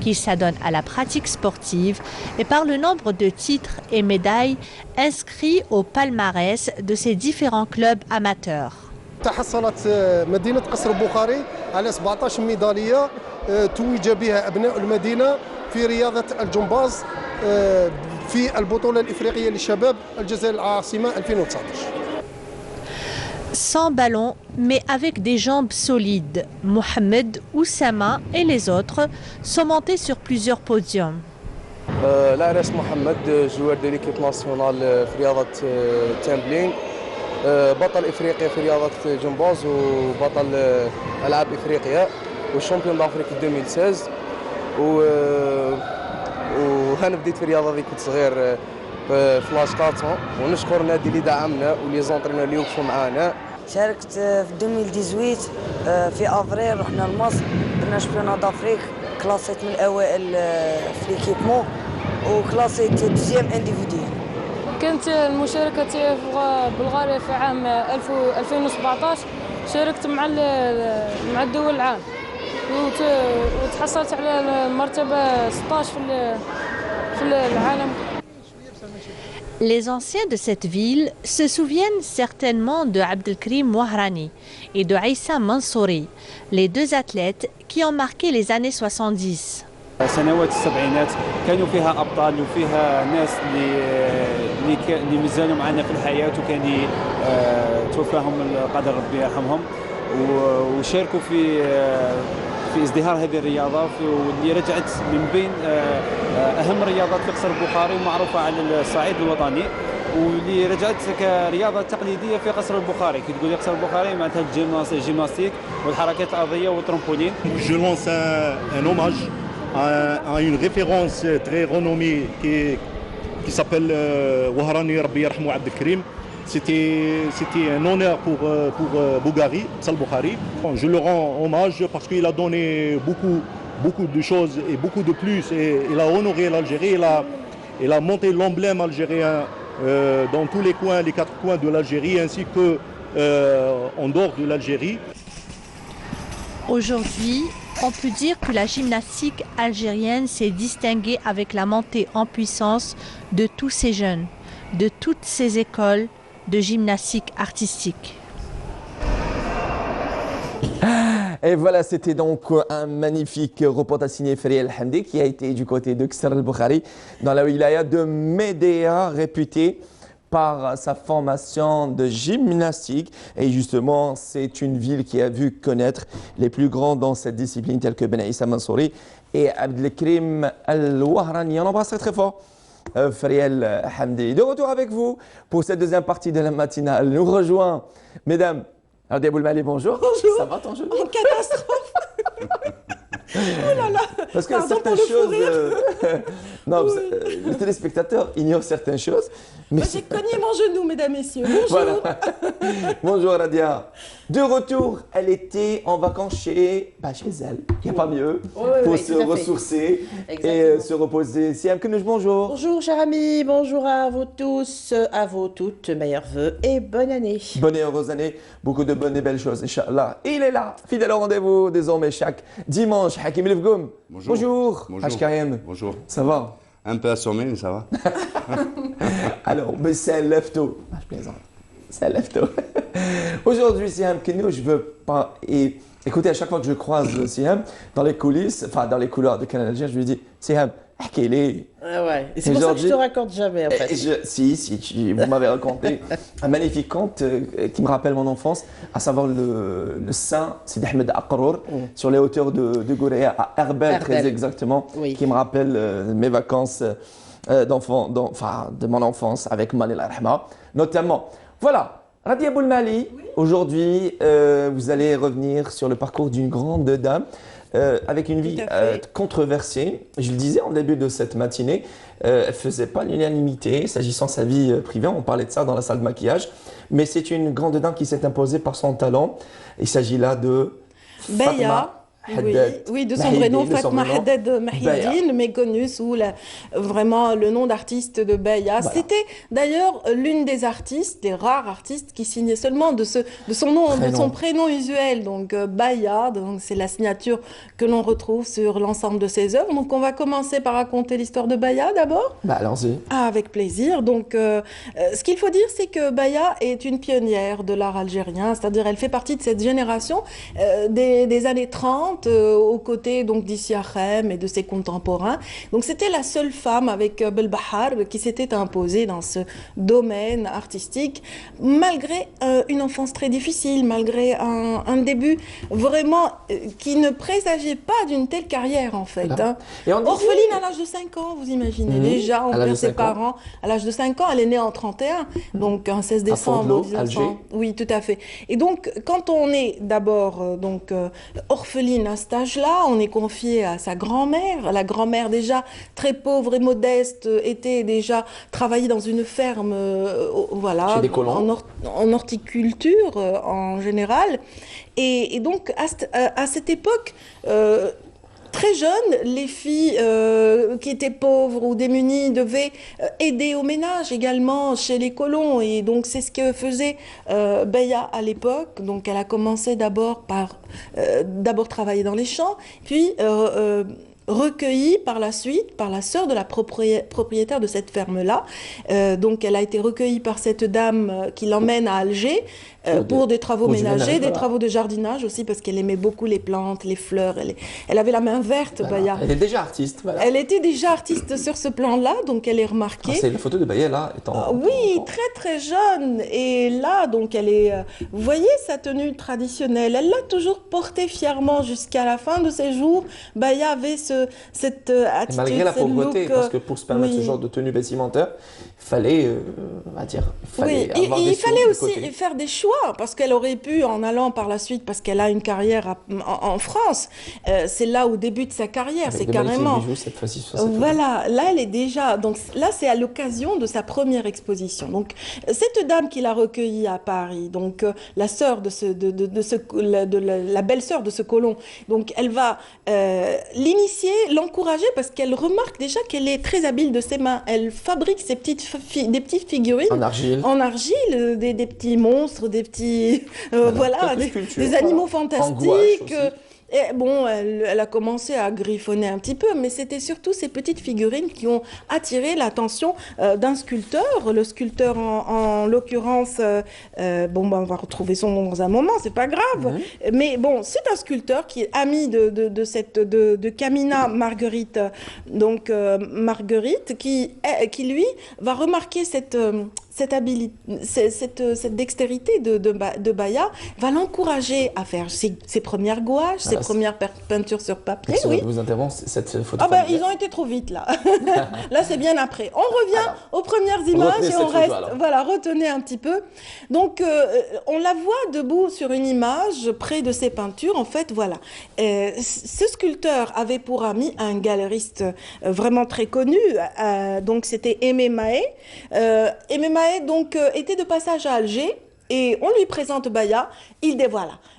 qui s'adonnent à la pratique sportive et par le nombre de titres et médailles inscrits au palmarès de ces différents clubs amateurs. تحصلت مدينة قصر البخاري على 17 ميدالية توج بها أبناء المدينة في رياضة الجمباز في البطولة الإفريقية للشباب الجزائر العاصمة 2019. Sans ballon, mais avec des jambes solides, Mohamed, Oussama et les autres sont montés sur plusieurs podiums. لا اسمي محمد جوار دو ليكيب ناسيونال في رياضة تامبلين بطل افريقيا في رياضة جمباز وبطل العاب افريقيا والشامبيون دافريك 2016 وهنا بديت في الرياضة ذي كنت صغير في لاج 4 ونشكر النادي اللي دعمنا ولي زونطرينور اللي وقفوا معانا. شاركت في 2018 في افريل رحنا لمصر درنا شامبيون دافريك كلاسيت من الاوائل في ليكيبمون وكلاسيت دوزيام انديفيديال. كانت المشاركة في بلغاريا في عام 2017 شاركت مع الدول العام وتحصلت على المرتبة 16 في العالم. Les anciens de cette ville se souviennent certainement de Abdelkrim Mouhrani et de Aïssa Mansouri, les deux athlètes qui ont marqué les années 70. سنوات السبعينات كانوا فيها ابطال وفيها ناس اللي مازالوا معنا في الحياه وكان توفاهم القدر ربي يرحمهم وشاركوا في ازدهار هذه الرياضه واللي رجعت من بين اهم رياضات في قصر البخاري ومعروفه على الصعيد الوطني واللي رجعت كرياضه تقليديه في قصر البخاري. كي تقول لي قصر البخاري معناتها الجيمناستيك والحركات الارضيه والترامبولين. Je lance un hommage à une référence très renommée qui s'appelle Wahrani Rabbi Yarhamou Abdelkrim. C'était un honneur pour Bougari, Sal Bukhari. Je le rends hommage parce qu'il a donné beaucoup de choses et beaucoup de plus. Et il a honoré l'Algérie, il a monté l'emblème algérien dans tous les coins, les 4 coins de l'Algérie, ainsi que en dehors de l'Algérie. Aujourd'hui, on peut dire que la gymnastique algérienne s'est distinguée avec la montée en puissance de tous ces jeunes, de toutes ces écoles de gymnastique artistique. Et voilà, c'était donc un magnifique reportage signé Fariel Hamdi qui a été du côté de Qasr al-Bukhari dans la wilaya de Médéa, réputée par sa formation de gymnastique. Et justement, c'est une ville qui a vu connaître les plus grands dans cette discipline tels que Ben Aïssa Mansouri et Abdelkrim Al-Wahrani. On embrasse très très fort Fariel Hamdi. De retour avec vous pour cette deuxième partie de la matinale. Nous rejoint, mesdames, Radia Boulmali, bonjour. Bonjour. Ça va ton genou? En catastrophe. Oh là là. Parce que pardon certaines choses. Non, oui. Les téléspectateurs ignorent certaines choses. Mais j'ai cogné mon genou, mesdames, messieurs. Bonjour. Voilà. Bonjour Radia. De retour, elle était en vacances chez elle. Il n'y a pas mieux pour se ressourcer et se reposer. Siam Kenouch, bonjour. Bonjour, cher ami. Bonjour à vous tous, à vous toutes. Meilleurs vœux et bonne année. Bonne et heureuse année. Beaucoup de bonnes et belles choses, Inch'Allah. Il est là, fidèle au rendez-vous désormais chaque dimanche. Hakim Elfgoum. Bonjour. Bonjour. Karim. Bonjour. Ça va? Un peu assommé, mais ça va. Alors, mais c'est un lève-tôt. Je plaisante. C'est un lève-tôt. Aujourd'hui, Siam Kenouch, je veux pas. Et écoutez, à chaque fois que je croise Siam dans les coulisses, enfin dans les couloirs de Canal Alger, je lui dis Siam, quel est. Ouais. Et c'est pour ça que je te raconte jamais en fait. Si, vous m'avez raconté un magnifique conte qui me rappelle mon enfance, à savoir le saint Sidi Ahmed Aqrour sur les hauteurs de Gouréa, à Herbel très exactement, qui me rappelle mes vacances de mon enfance avec Manil Rahma, notamment. Voilà, Radia Boulmali, aujourd'hui vous allez revenir sur le parcours d'une grande dame. Avec une vie controversée. Je le disais en début de cette matinée, elle ne faisait pas l'unanimité s'agissant de sa vie privée. On parlait de ça dans la salle de maquillage. Mais c'est une grande dame qui s'est imposée par son talent. Il s'agit là de Beya. Oui, de son vrai nom, Fatma Haddad Mahidine, mais connue sous vraiment le nom d'artiste de Beya. Voilà. C'était d'ailleurs l'une des artistes, des rares artistes qui signait seulement de son nom, de son prénom usuel. Donc Beya, donc c'est la signature que l'on retrouve sur l'ensemble de ses œuvres. Donc on va commencer par raconter l'histoire de Beya d'abord. Allons-y. Ah, avec plaisir. Donc ce qu'il faut dire, c'est que Beya est une pionnière de l'art algérien, c'est-à-dire elle fait partie de cette génération des années 30. importante aux côtés donc d'Issi Achem et de ses contemporains. Donc c'était la seule femme avec Belbahar qui s'était imposée dans ce domaine artistique, malgré une enfance très difficile, malgré un début vraiment qui ne présageait pas d'une telle carrière en fait. Hein. Orpheline à l'âge de 5 ans, vous imaginez, déjà on perd ses parents à l'âge de 5 ans, elle est née en 31, donc un 16 décembre 1900. Oui, tout à fait. Et donc quand on est d'abord orpheline à cet âge-là, on est confié à sa grand-mère. La grand-mère déjà très pauvre et modeste était déjà travaillée dans une ferme, voilà, en horticulture en général. Et donc à cette époque, très jeunes, les filles qui étaient pauvres ou démunies devaient aider au ménage également chez les colons. Et donc c'est ce que faisait Beya à l'époque. Donc elle a commencé d'abord par travailler dans les champs, puis recueillie par la suite par la sœur de la propriétaire de cette ferme-là. Donc elle a été recueillie par cette dame qui l'emmène à Alger pour des travaux ménagers, des travaux de jardinage aussi, parce qu'elle aimait beaucoup les plantes, les fleurs. Elle avait la main verte, Beya. Elle est déjà artiste, voilà. Elle était déjà artiste sur ce plan-là, donc elle est remarquée. C'est la photo de Beya, là, oui, très très jeune. Et là, donc elle est... vous voyez sa tenue traditionnelle, elle l'a toujours portée fièrement jusqu'à la fin de ses jours. Beya avait cette attitude, malgré la pauvreté, look, parce que pour se permettre ce genre de tenue vestimentaire, il fallait, il fallait aussi faire des choix, parce qu'elle aurait pu, en allant par la suite, parce qu'elle a une carrière en France, c'est là où débute sa carrière, c'est carrément... Voilà, là elle est déjà... Donc là c'est à l'occasion de sa première exposition. Donc cette dame qui l'a recueillie à Paris, donc la sœur la belle-sœur de ce colon, donc elle va l'initier, l'encourager, parce qu'elle remarque déjà qu'elle est très habile de ses mains. Elle fabrique des petites figurines en argile, des petits monstres, des petits des animaux fantastiques. Et bon, elle a commencé à griffonner un petit peu, mais c'était surtout ces petites figurines qui ont attiré l'attention d'un sculpteur. Le sculpteur, en l'occurrence, on va retrouver son nom dans un moment, c'est pas grave. Mais bon, c'est un sculpteur qui est ami de Camina Marguerite, donc Marguerite, qui lui va remarquer cette dextérité de Beya, va l'encourager à faire ses premières gouaches, ses premières peintures sur papier. Oui. Vous interrompez cette photo. Ils ont été trop vite là. Là, c'est bien après. On revient aux premières images et on reste. Voilà, retenez un petit peu. Donc, on la voit debout sur une image près de ses peintures. En fait, voilà. Ce sculpteur avait pour ami un galeriste vraiment très connu. Donc, c'était Aimé Mahé. Aimé Mahé donc était de passage à Alger et on lui présente Beya,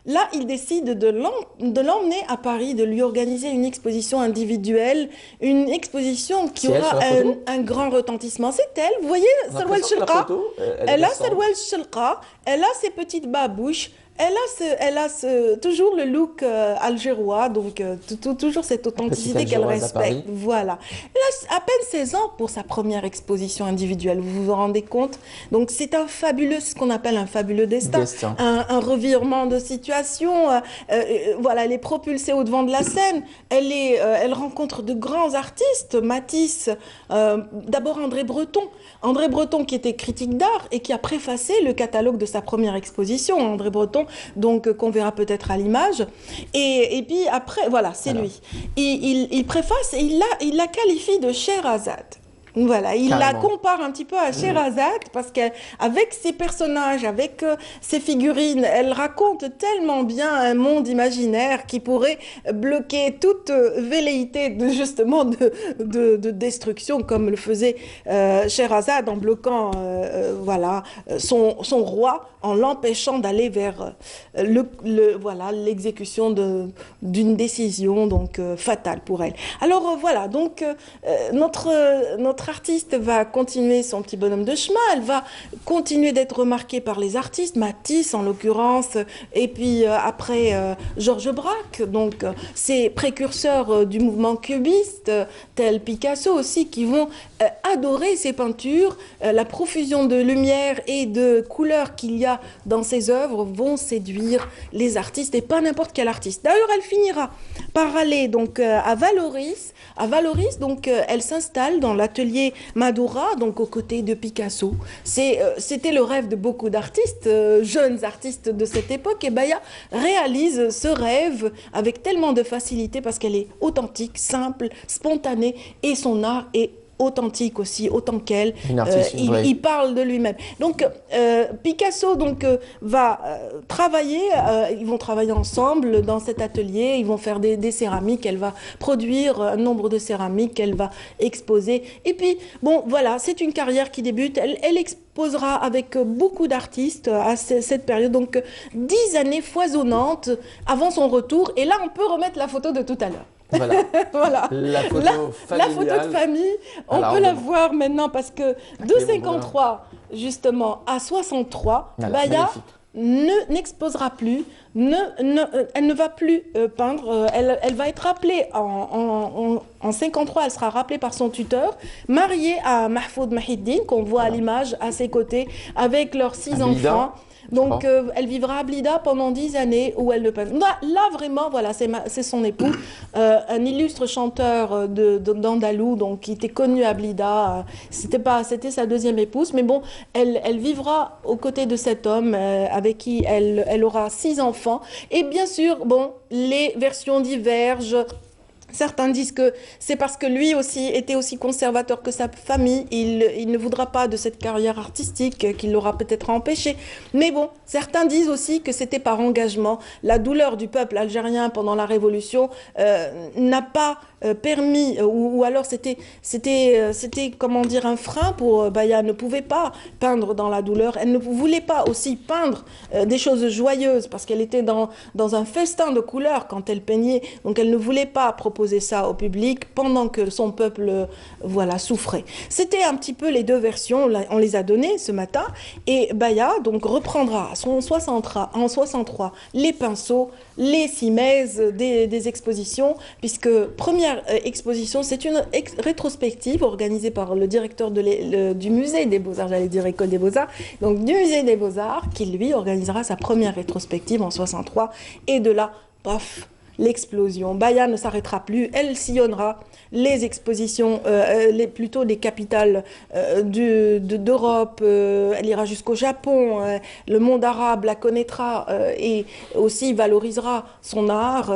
Là, il décide de l'emmener à Paris, de lui organiser une exposition individuelle, une exposition qui aura un grand retentissement. C'est elle, vous voyez, Sarwel Chilqa. Elle a Sarwel Chilqa, elle a ses petites babouches. Elle a toujours le look algérois, donc toujours cette authenticité qu'elle respecte. Voilà. Elle a à peine 16 ans pour sa première exposition individuelle, vous vous rendez compte? Donc c'est ce qu'on appelle un fabuleux destin. Un revirement de situation. Voilà, elle est propulsée au devant de la scène. Elle rencontre de grands artistes, Matisse, d'abord André Breton qui était critique d'art et qui a préfacé le catalogue de sa première exposition. André Breton, donc qu'on verra peut-être à l'image. Et puis après, voilà, c'est lui. Il préface et il la qualifie de Scheherazade. Voilà, il la compare un petit peu à Scheherazade parce qu'avec ses personnages, avec ses figurines, elle raconte tellement bien un monde imaginaire qui pourrait bloquer toute velléité de destruction comme le faisait Scheherazade en bloquant son roi, en l'empêchant d'aller vers l'exécution d'une décision donc fatale pour elle. Alors voilà, donc notre Notre artiste va continuer son petit bonhomme de chemin, elle va continuer d'être remarquée par les artistes, Matisse en l'occurrence, et puis après Georges Braque, donc ces précurseurs du mouvement cubiste, tels Picasso aussi, qui vont adorer ces peintures, la profusion de lumière et de couleurs qu'il y a dans ses œuvres vont séduire les artistes, et pas n'importe quel artiste. D'ailleurs, elle finira par aller donc à Vallauris. À Vallauris, donc elle s'installe dans l'atelier Madura, donc aux côtés de Picasso. C'était le rêve de beaucoup d'artistes, jeunes artistes de cette époque, et Baya réalise ce rêve avec tellement de facilité parce qu'elle est authentique, simple, spontanée, et son art est authentique aussi, autant qu'elle. Il parle de lui-même. Donc Picasso va travailler, ils vont travailler ensemble dans cet atelier, ils vont faire des céramiques, elle va produire un nombre de céramiques qu'elle va exposer. Et puis, bon, voilà, c'est une carrière qui débute, elle exposera avec beaucoup d'artistes à cette période, donc 10 années foisonnantes avant son retour. Et là, on peut remettre la photo de tout à l'heure. Voilà. Voilà. La photo de famille, on peut la voir maintenant parce que de 53 justement à 63, Baya n'exposera plus, elle ne va plus peindre, elle va être rappelée en 53, elle sera rappelée par son tuteur, mariée à Mahfoud Mahiddine, qu'on voit à l'image à ses côtés, avec leurs 6 enfants. Donc, elle vivra à Blida pendant 10 années où elle ne peint. Là, vraiment, voilà, c'est son époux, un illustre chanteur d'Andalou, donc qui était connu à Blida. C'était sa deuxième épouse, mais bon, elle vivra aux côtés de cet homme avec qui elle aura 6 enfants. Et bien sûr, bon, les versions divergent. Certains disent que c'est parce que lui aussi était aussi conservateur que sa famille. Il ne voudra pas de cette carrière artistique qui l'aura peut-être empêché. Mais bon, certains disent aussi que c'était par engagement. La douleur du peuple algérien pendant la Révolution n'a pas permis, ou alors c'était comment dire, un frein pour Baya. Ne pouvait pas peindre dans la douleur. Elle ne voulait pas aussi peindre des choses joyeuses parce qu'elle était dans un festin de couleurs quand elle peignait. Donc elle ne voulait pas proposer ça au public pendant que son peuple souffrait. C'était un petit peu les deux versions, on les a données ce matin, et Baya donc reprendra en 63 les pinceaux, les simèzes des expositions, puisque première exposition, c'est une rétrospective organisée par le directeur du musée des Beaux-Arts, j'allais dire École des Beaux-Arts, donc du musée des Beaux-Arts, qui lui organisera sa première rétrospective en 63, et de là, paf, l'explosion. Baya ne s'arrêtera plus, elle sillonnera les expositions, plutôt des capitales d'Europe, elle ira jusqu'au Japon, le monde arabe la connaîtra et aussi valorisera son art.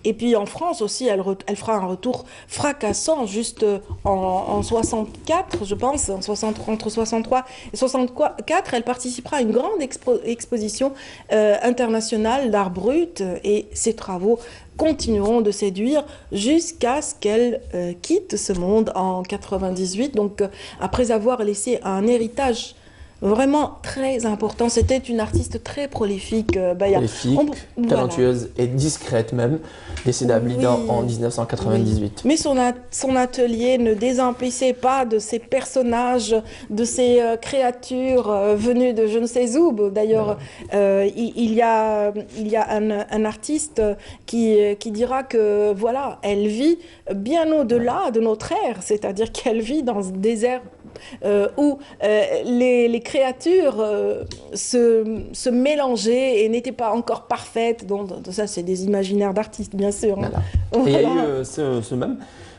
Et puis en France aussi, elle fera un retour fracassant juste en 64, je pense, entre 63 et 64, elle participera à une grande exposition internationale d'art brut et ses travaux continueront de séduire jusqu'à ce qu'elle quitte ce monde en 98. Donc, après avoir laissé un héritage vraiment très important. C'était une artiste très prolifique, Baya. Prolifique, talentueuse et discrète même, décédée à Blida en 1998. Oui. Mais son atelier ne désemplissait pas de ces personnages, de ces créatures venues de je ne sais où. D'ailleurs, il y a un artiste qui dira que voilà, elle vit bien au-delà de notre ère, c'est-à-dire qu'elle vit dans ce désert où les créatures se mélangeaient et n'étaient pas encore parfaites. Donc ça, c'est des imaginaires d'artistes, bien sûr. Voilà. Voilà. Et il y a eu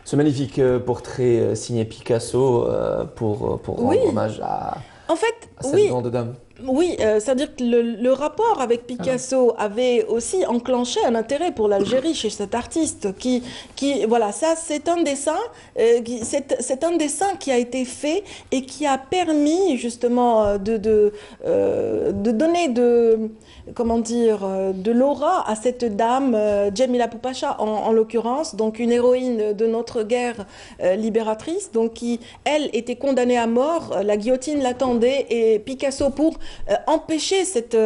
ce magnifique portrait signé Picasso pour rendre hommage à cette grande dame. Oui, c'est-à-dire que le rapport avec Picasso avait aussi enclenché un intérêt pour l'Algérie chez cet artiste qui voilà, ça c'est un dessin, c'est un dessin qui a été fait et qui a permis justement de donner comment dire, de l'aura à cette dame, Djamila Poupacha en l'occurrence, donc une héroïne de notre guerre libératrice, donc qui, elle, était condamnée à mort, la guillotine l'attendait, et Picasso, pour empêché cette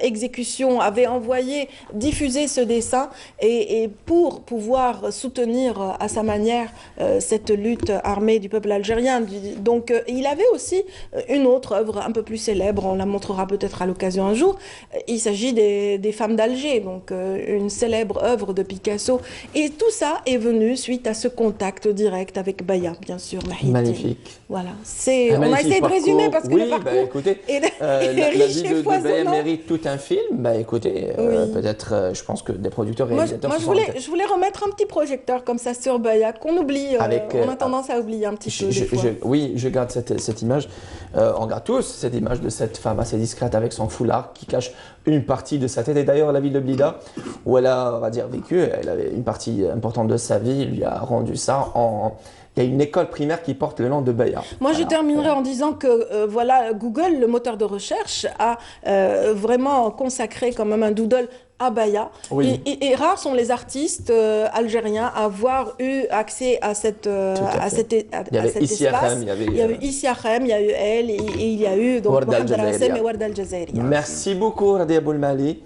exécution, avait envoyé, diffusé ce dessin et pour pouvoir soutenir à sa manière cette lutte armée du peuple algérien. Donc il avait aussi une autre œuvre un peu plus célèbre, on la montrera peut-être à l'occasion un jour. Il s'agit des femmes d'Alger, donc une célèbre œuvre de Picasso. Et tout ça est venu suite à ce contact direct avec Baya, bien sûr. Magnifique. Voilà. On a essayé de résumer parce que le parcours écoutez, est riche et Baya mérite tout un film. Écoutez, peut-être, je pense que des producteurs et réalisateurs je voulais remettre un petit projecteur comme ça sur Baya, qu'on oublie. On a tendance à oublier un petit peu des fois. Oui, je garde cette image. On garde tous cette image de cette femme assez discrète avec son foulard qui cache une partie de sa tête. Et d'ailleurs, la ville de Blida, où elle a, on va dire, vécu, elle avait une partie importante de sa vie, lui a rendu ça en... Il y a une école primaire qui porte le nom de Baya. Moi, je terminerai en disant que voilà, Google, le moteur de recherche, a vraiment consacré quand même un doodle à Baya. Oui. Et rares sont les artistes algériens à avoir eu accès à cet espace. Il y a eu Issi Akhem, il y a eu elle, et il y a eu donc Mohamed Al-Hassem et Warda Al-Jazairi. Merci beaucoup, Radia Boulmali.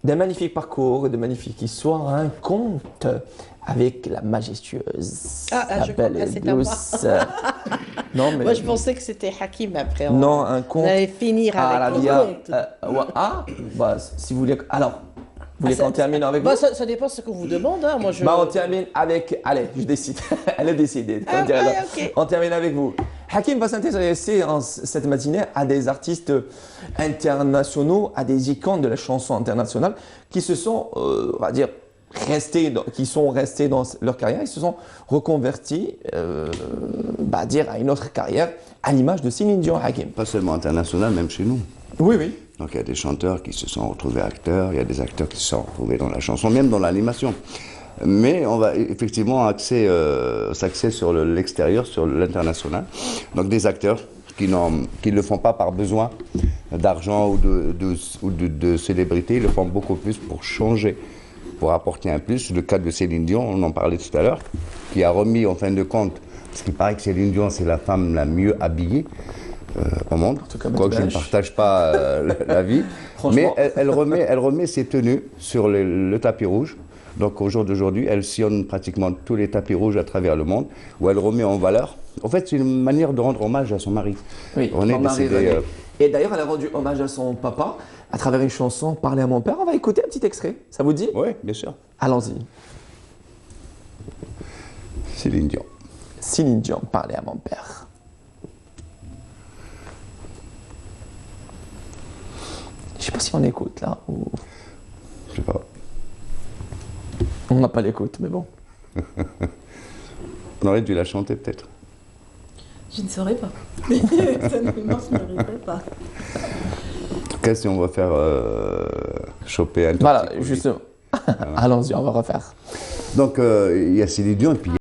Des magnifiques parcours, de magnifiques histoires, un conte avec la majestueuse, la belle et douce. Non, mais... Moi, je pensais que c'était Hakim après. Non, un conte. On allait finir avec le conte. Si vous voulez. Alors, vous voulez qu'on termine avec vous? Ça dépend de ce qu'on vous demande. Hein. Moi, on termine avec... Allez, je décide. Elle a décidé. Okay. On termine avec vous. Hakim va s'intéresser cette matinée à des artistes internationaux, à des icônes de la chanson internationale qui se sont, on va dire, qui sont restés dans leur carrière, ils se sont reconvertis à une autre carrière, à l'image de Céline Dion. Hakim. Pas seulement international, même chez nous. Oui, oui. Donc il y a des chanteurs qui se sont retrouvés acteurs, il y a des acteurs qui se sont retrouvés dans la chanson, même dans l'animation. Mais on va effectivement s'axer sur l'extérieur, sur l'international. Donc des acteurs qui ne le font pas par besoin d'argent ou de célébrité, ils le font beaucoup plus pour changer, pour apporter un plus. Le cas de Céline Dion, on en parlait tout à l'heure, qui a remis en fin de compte, parce qu'il paraît que Céline Dion c'est la femme la mieux habillée au monde, quoique je ne partage pas la vie, mais elle remet ses tenues sur le tapis rouge. Donc au jour d'aujourd'hui, elle sillonne pratiquement tous les tapis rouges à travers le monde, où elle remet en valeur. En fait, c'est une manière de rendre hommage à son mari. Oui, René décédé. Et d'ailleurs, elle a rendu hommage à son papa à travers une chanson « Parler à mon père ». On va écouter un petit extrait, ça vous dit? Oui, bien sûr. Allons-y. Céline Dion. Céline Dion, « Parler à mon père ». Je ne sais pas si on écoute là ou... Je sais pas. On n'a pas l'écoute, mais bon. On aurait dû la chanter peut-être. Je ne saurais pas. Ça ne mériterait pas. En tout cas, si on va faire choper un tout voilà, petit justement. Allons-y, on va refaire. Donc, il y a Céline Dion et puis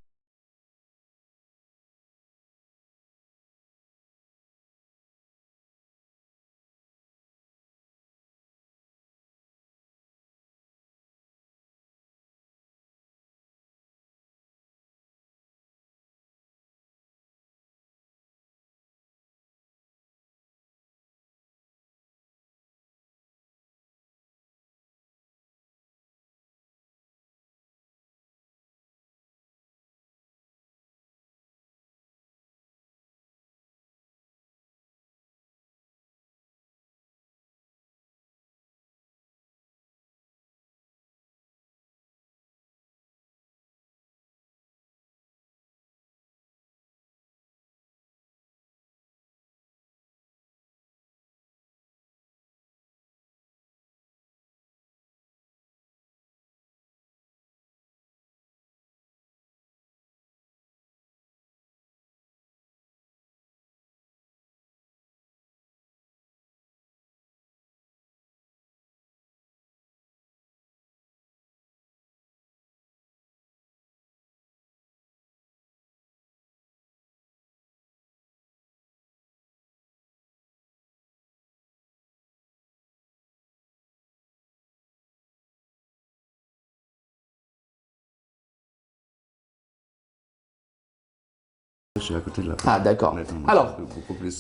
Je suis à côté de la porte. Ah, d'accord. Alors,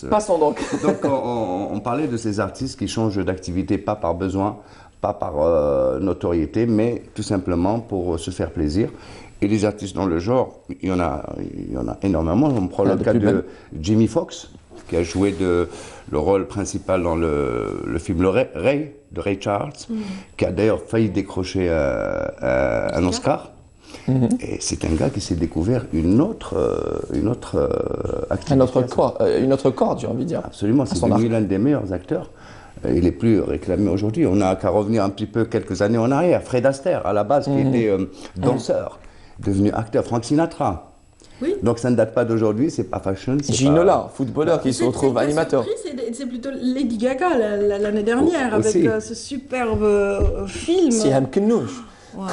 passons donc. Donc, on parlait de ces artistes qui changent d'activité, pas par besoin, pas par notoriété, mais tout simplement pour se faire plaisir. Et les artistes dans le genre, il y en a énormément. On prend le cas de Jimmy Foxx, qui a joué le rôle principal dans le film Ray, de Ray Charles, qui a d'ailleurs failli décrocher un Oscar. Et c'est un gars qui s'est découvert une autre activité. Une autre corde, j'ai envie de dire. Absolument, c'est devenu l'un des meilleurs acteurs. Il est plus réclamé aujourd'hui. On n'a qu'à revenir un petit peu quelques années en arrière. Fred Astaire, à la base, qui était danseur, devenu acteur. Frank Sinatra. Oui. Donc ça ne date pas d'aujourd'hui, c'est pas fashion. Ginola, footballeur qui se retrouve animateur. C'est plutôt Lady Gaga l'année dernière avec ce superbe film. C'est un Knouch. Wow.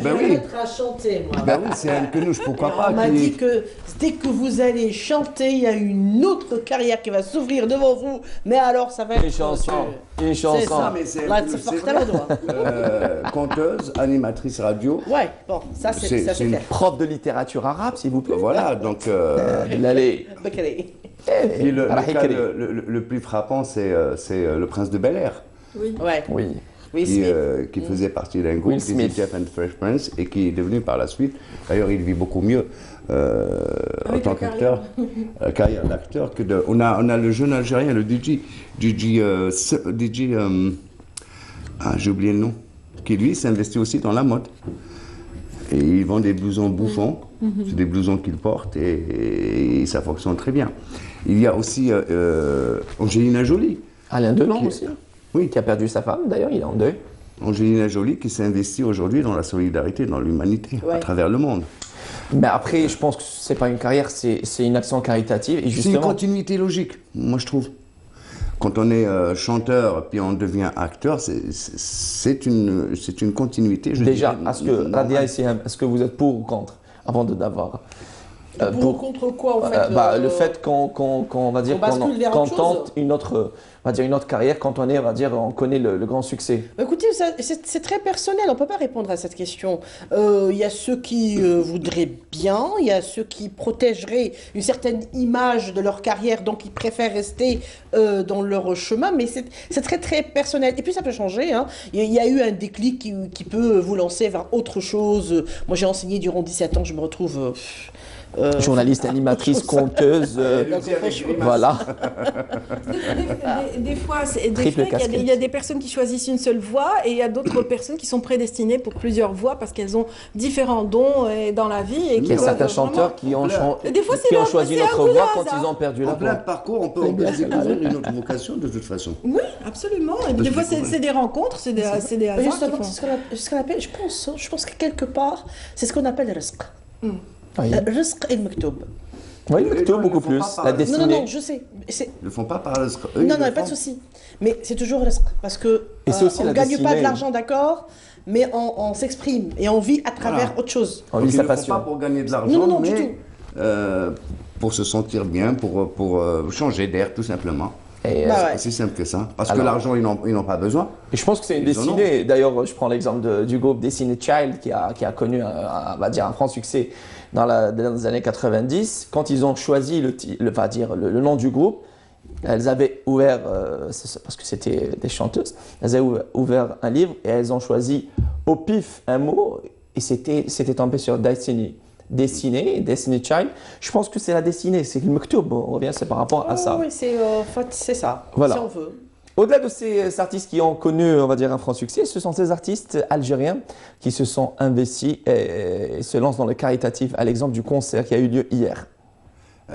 Ben oui. Être à chanter, moi. Ben oui, c'est un Knouch, pourquoi pas. On m'a dit que dès que vous allez chanter, il y a une autre carrière qui va s'ouvrir devant vous. Mais alors, ça va être... Une chanson. C'est ça, mais c'est conteuse, animatrice radio. Ouais, bon, ça c'est clair. Prof de littérature arabe, s'il vous plaît. Voilà, donc... L'allée. Et le plus frappant, c'est le Prince de Bel-Air. Oui. Ouais. Oui. Qui faisait partie d'un groupe, Easy Jeff and Fresh Prince, et qui est devenu par la suite, d'ailleurs il vit beaucoup mieux en tant qu'acteur, carrière d'acteur, que on a le jeune Algérien, le DJ, j'ai oublié le nom, qui lui s'investit aussi dans la mode. Et il vend des blousons bouffants, c'est des blousons qu'il porte et ça fonctionne très bien. Il y a aussi Angelina Jolie. Alain Delon aussi. Oui, qui a perdu sa femme, d'ailleurs, il est en deuil. Angelina Jolie qui s'investit aujourd'hui dans la solidarité, dans l'humanité, à travers le monde. Mais après, je pense que c'est pas une carrière, c'est une action caritative. Et justement... C'est une continuité logique, moi je trouve. Quand on est chanteur puis on devient acteur, c'est une continuité. Déjà, Radia, est-ce que vous êtes pour ou contre, avant d'avoir... Pour contre quoi en fait le fait qu'on tente une autre carrière quand on connaît le grand succès. Écoutez, c'est très personnel, on ne peut pas répondre à cette question. Il y a ceux qui voudraient bien, il y a ceux qui protégeraient une certaine image de leur carrière, donc ils préfèrent rester dans leur chemin, mais c'est très très personnel. Et puis ça peut changer, hein. Il y a eu un déclic qui peut vous lancer vers autre chose. Moi j'ai enseigné durant 17 ans, je me retrouve... journaliste, animatrice, conteuse, voilà. Des fois, il y a des personnes qui choisissent une seule voie et il y a d'autres personnes qui sont prédestinées pour plusieurs voies parce qu'elles ont différents dons dans la vie. Et il y a certains chanteurs qui ont choisi notre voie quand ils ont perdu la voie. En plein parcours, on peut découvrir une autre vocation de toute façon. Oui, absolument. Et des fois, c'est des rencontres, c'est des hasards. Justement, c'est ce qu'on appelle, je pense que quelque part, c'est ce qu'on appelle le risque. Rizq et le Mektoub. Oui, le Mektoub beaucoup plus. La destinée. Non, je sais. Ils ne le font pas par Rizq. Non, pas de souci. Mais c'est toujours Rizq. Parce que on ne gagne pas de l'argent, d'accord, mais on s'exprime et on vit à travers autre chose. On vit sa passion. Ils ne le font pas pour gagner de l'argent, mais pour se sentir bien, pour changer d'air, tout simplement. C'est aussi simple que ça. Parce que l'argent, ils n'ont pas besoin. Et je pense que c'est une destinée. D'ailleurs, je prends l'exemple du groupe Destiny Child qui a connu un franc succès dans les années 90. Quand ils ont choisi le nom du groupe, elles avaient ouvert, parce que c'était des chanteuses, elles avaient ouvert un livre et elles ont choisi au pif un mot et c'était tombé sur Destiny. Destiny Child, je pense que c'est la destinée, c'est le Mektoub, on revient, c'est par rapport à ça. Oui, c'est ça, voilà. Si on veut. Au-delà de ces artistes qui ont connu, on va dire, un franc succès, ce sont ces artistes algériens qui se sont investis et se lancent dans le caritatif, à l'exemple du concert qui a eu lieu hier.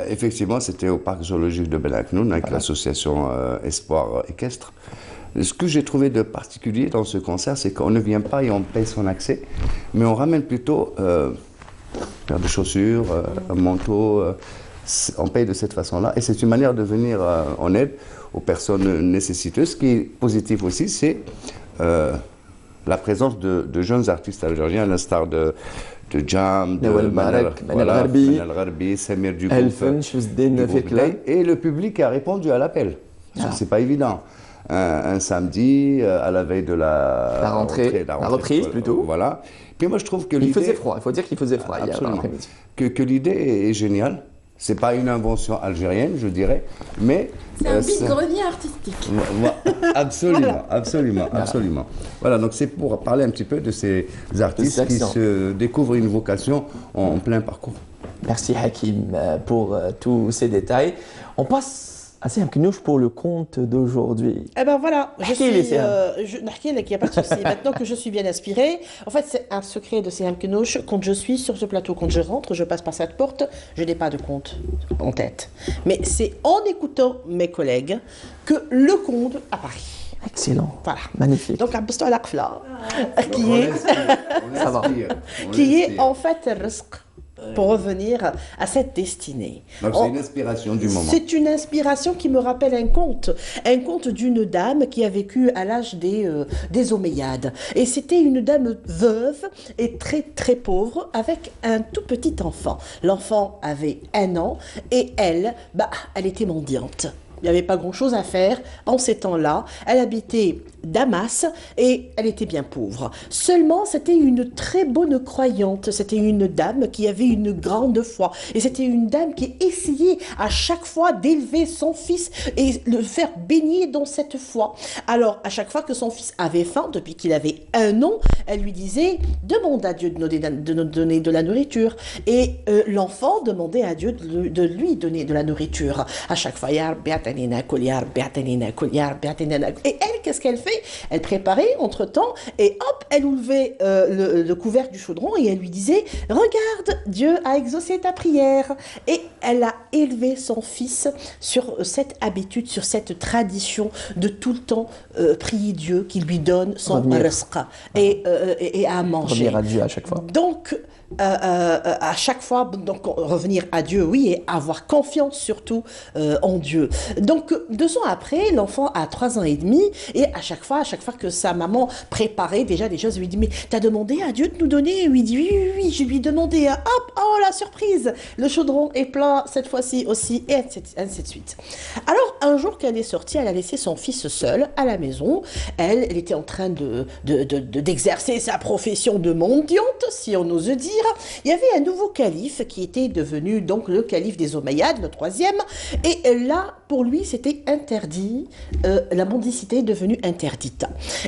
Effectivement, c'était au parc zoologique de Belaknoun avec l'association Espoir Équestre. Ce que j'ai trouvé de particulier dans ce concert, c'est qu'on ne vient pas et on paye son accès, mais on ramène plutôt paire de chaussures, un manteau, on paye de cette façon-là. Et c'est une manière de venir en aide aux personnes nécessiteuses. Ce qui est positif aussi, c'est la présence de jeunes artistes algériens, à l'instar de Jam, de Manal Gharbi, Samir Diouf, et le public a répondu à l'appel. C'est pas évident. un samedi à la veille de la reprise plutôt. Voilà. Puis moi je trouve que il faisait froid, il faut dire qu'il faisait froid hier après-midi. Que l'idée est géniale. C'est pas une invention algérienne, je dirais, mais c'est un vide-grenier artistique. Absolument, absolument. Voilà, donc c'est pour parler un petit peu de ces artistes qui se découvrent une vocation en plein parcours. Merci Hakim pour tous ces détails. On passe à Siham Knouch pour le conte d'aujourd'hui. Eh ben voilà, il n'y a pas de souci. Maintenant que je suis bien inspirée, en fait c'est un secret de Siham Knouch. Quand je suis sur ce plateau, quand je rentre, je passe par cette porte, je n'ai pas de conte en tête. Mais c'est en écoutant mes collègues que le conte apparaît. Excellent. Voilà. Magnifique. Donc, Abdou Alakfla, qui est en fait le risque. Pour revenir à cette destinée. Donc c'est une inspiration du moment. C'est une inspiration qui me rappelle un conte d'une dame qui a vécu à l'âge des Omeyyades. Et c'était une dame veuve et très très pauvre avec un tout petit enfant. L'enfant avait 1 an et elle était mendiante. Il n'y avait pas grand-chose à faire en ces temps-là. Elle habitait Damas et elle était bien pauvre. Seulement, c'était une très bonne croyante. C'était une dame qui avait une grande foi. Et c'était une dame qui essayait à chaque fois d'élever son fils et le faire baigner dans cette foi. Alors, à chaque fois que son fils avait faim, depuis qu'il avait 1 an, elle lui disait « Demande à Dieu de nous donner de la nourriture. » Et l'enfant demandait à Dieu de lui donner de la nourriture. À chaque fois, et elle, qu'est-ce qu'elle fait? Elle préparait entre-temps et hop, elle ouvrait le couvercle du chaudron et elle lui disait « Regarde, Dieu a exaucé ta prière. » Et elle a élevé son fils sur cette habitude, sur cette tradition de tout le temps prier Dieu qui lui donne son rizqa et à manger. Revenir à Dieu à chaque fois. Donc, à chaque fois, donc revenir à Dieu, oui, et avoir confiance surtout en Dieu. Donc 2 ans après, l'enfant a 3 ans et demi, et à chaque fois que sa maman préparait déjà des choses, elle lui dit « Mais t'as demandé à Dieu de nous donner ?» Il lui dit « Oui, je lui ai demandé. Hop, oh la surprise, le chaudron est plein cette fois-ci aussi, et ainsi de suite. » Alors un jour qu'elle est sortie, elle a laissé son fils seul à la maison. Elle était en train d'exercer sa profession de mendiante, si on ose dire. Il y avait un nouveau calife qui était devenu donc le calife des Omeyyades, le 3e, et là, pour lui, c'était interdit, la mendicité est devenue interdite.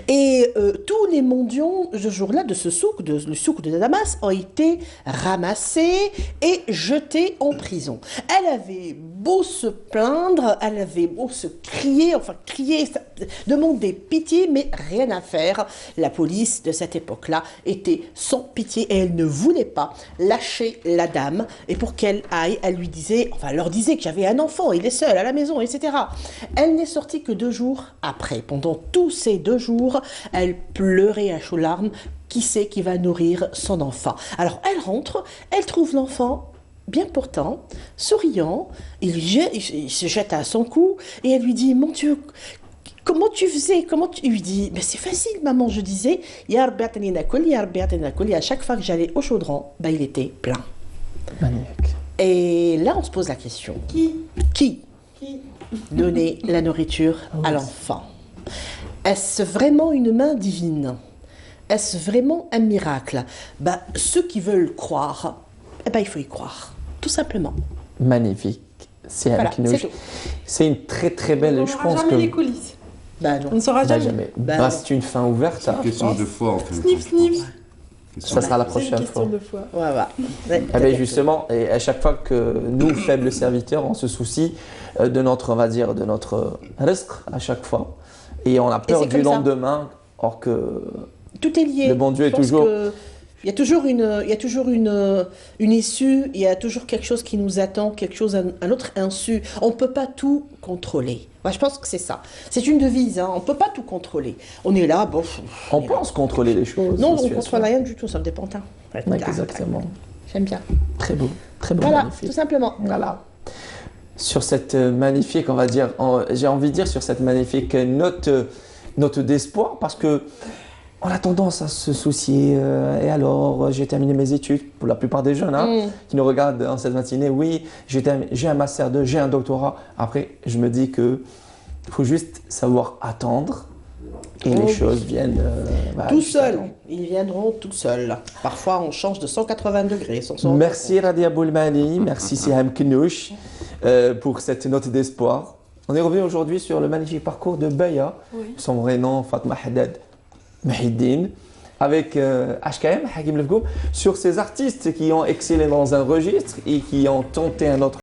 Et tous les mendiants, ce jour-là, de ce souk, le souk de Damas, ont été ramassés et jetés en prison. Elle avait beau se plaindre, elle avait beau se crier, demander pitié, mais rien à faire. La police de cette époque-là était sans pitié et elle ne voulait pas lâcher la dame. Et pour qu'elle aille, elle leur disait que j'avais un enfant, il est seul à la maison, etc. Elle n'est sortie que 2 jours après. Pendant tous ces 2 jours, elle pleurait à chaudes larmes. Qui c'est qui va nourrir son enfant? Alors elle rentre, elle trouve l'enfant bien portant, souriant, il se jette à son cou et elle lui dit « Mon Dieu, comment tu faisais? Il lui dit « Mais c'est facile, maman, je disais, ya Rabbi atani nakul, ya Rabbi atani nakul. » Et à chaque fois que j'allais au chaudron, il était plein. Magnifique. Et là, on se pose la question. Qui donnait la nourriture à l'enfant? Est-ce vraiment une main divine? Est-ce vraiment un miracle? Ceux qui veulent croire, il faut y croire, tout simplement. Magnifique. C'est c'est une très très belle. Je pense que les coulisses. Non. On ne saura jamais. C'est une fin ouverte. C'est une question de foi en fait. Sniff. Ça sera la prochaine fois. De foi. Justement, et à chaque fois que nous, faibles serviteurs, on se soucie de notre, on va dire, de notre risque à chaque fois. Et on a peur du lendemain, or que tout est lié. Le bon Dieu est toujours... Il y a toujours une issue, il y a toujours quelque chose qui nous attend, un autre insu. On ne peut pas tout contrôler. Je pense que c'est ça. C'est une devise, hein. On ne peut pas tout contrôler. On est là, on pense contrôler les choses. Non, on ne contrôle rien du tout, ça me dépend. Exactement. J'aime bien. Très beau, voilà, magnifique. Tout simplement. Voilà. Sur cette magnifique, on va dire, j'ai envie de dire sur cette magnifique note d'espoir, parce que on a tendance à se soucier, et alors j'ai terminé mes études, pour la plupart des jeunes qui nous regardent en cette matinée, oui, j'ai un master 2, j'ai un doctorat. Après, je me dis que Il faut juste savoir attendre et les choses viennent tout seuls. Ils viendront tout seuls. Parfois, on change de 180 degrés. Merci Radia Boulmani, merci Siham Knouch pour cette note d'espoir. On est revenu aujourd'hui sur le magnifique parcours de Beya, son vrai nom Fatma Haddad Mahiddine, avec HKM, Hakim Lefgoum, sur ces artistes qui ont excellé dans un registre et qui ont tenté un autre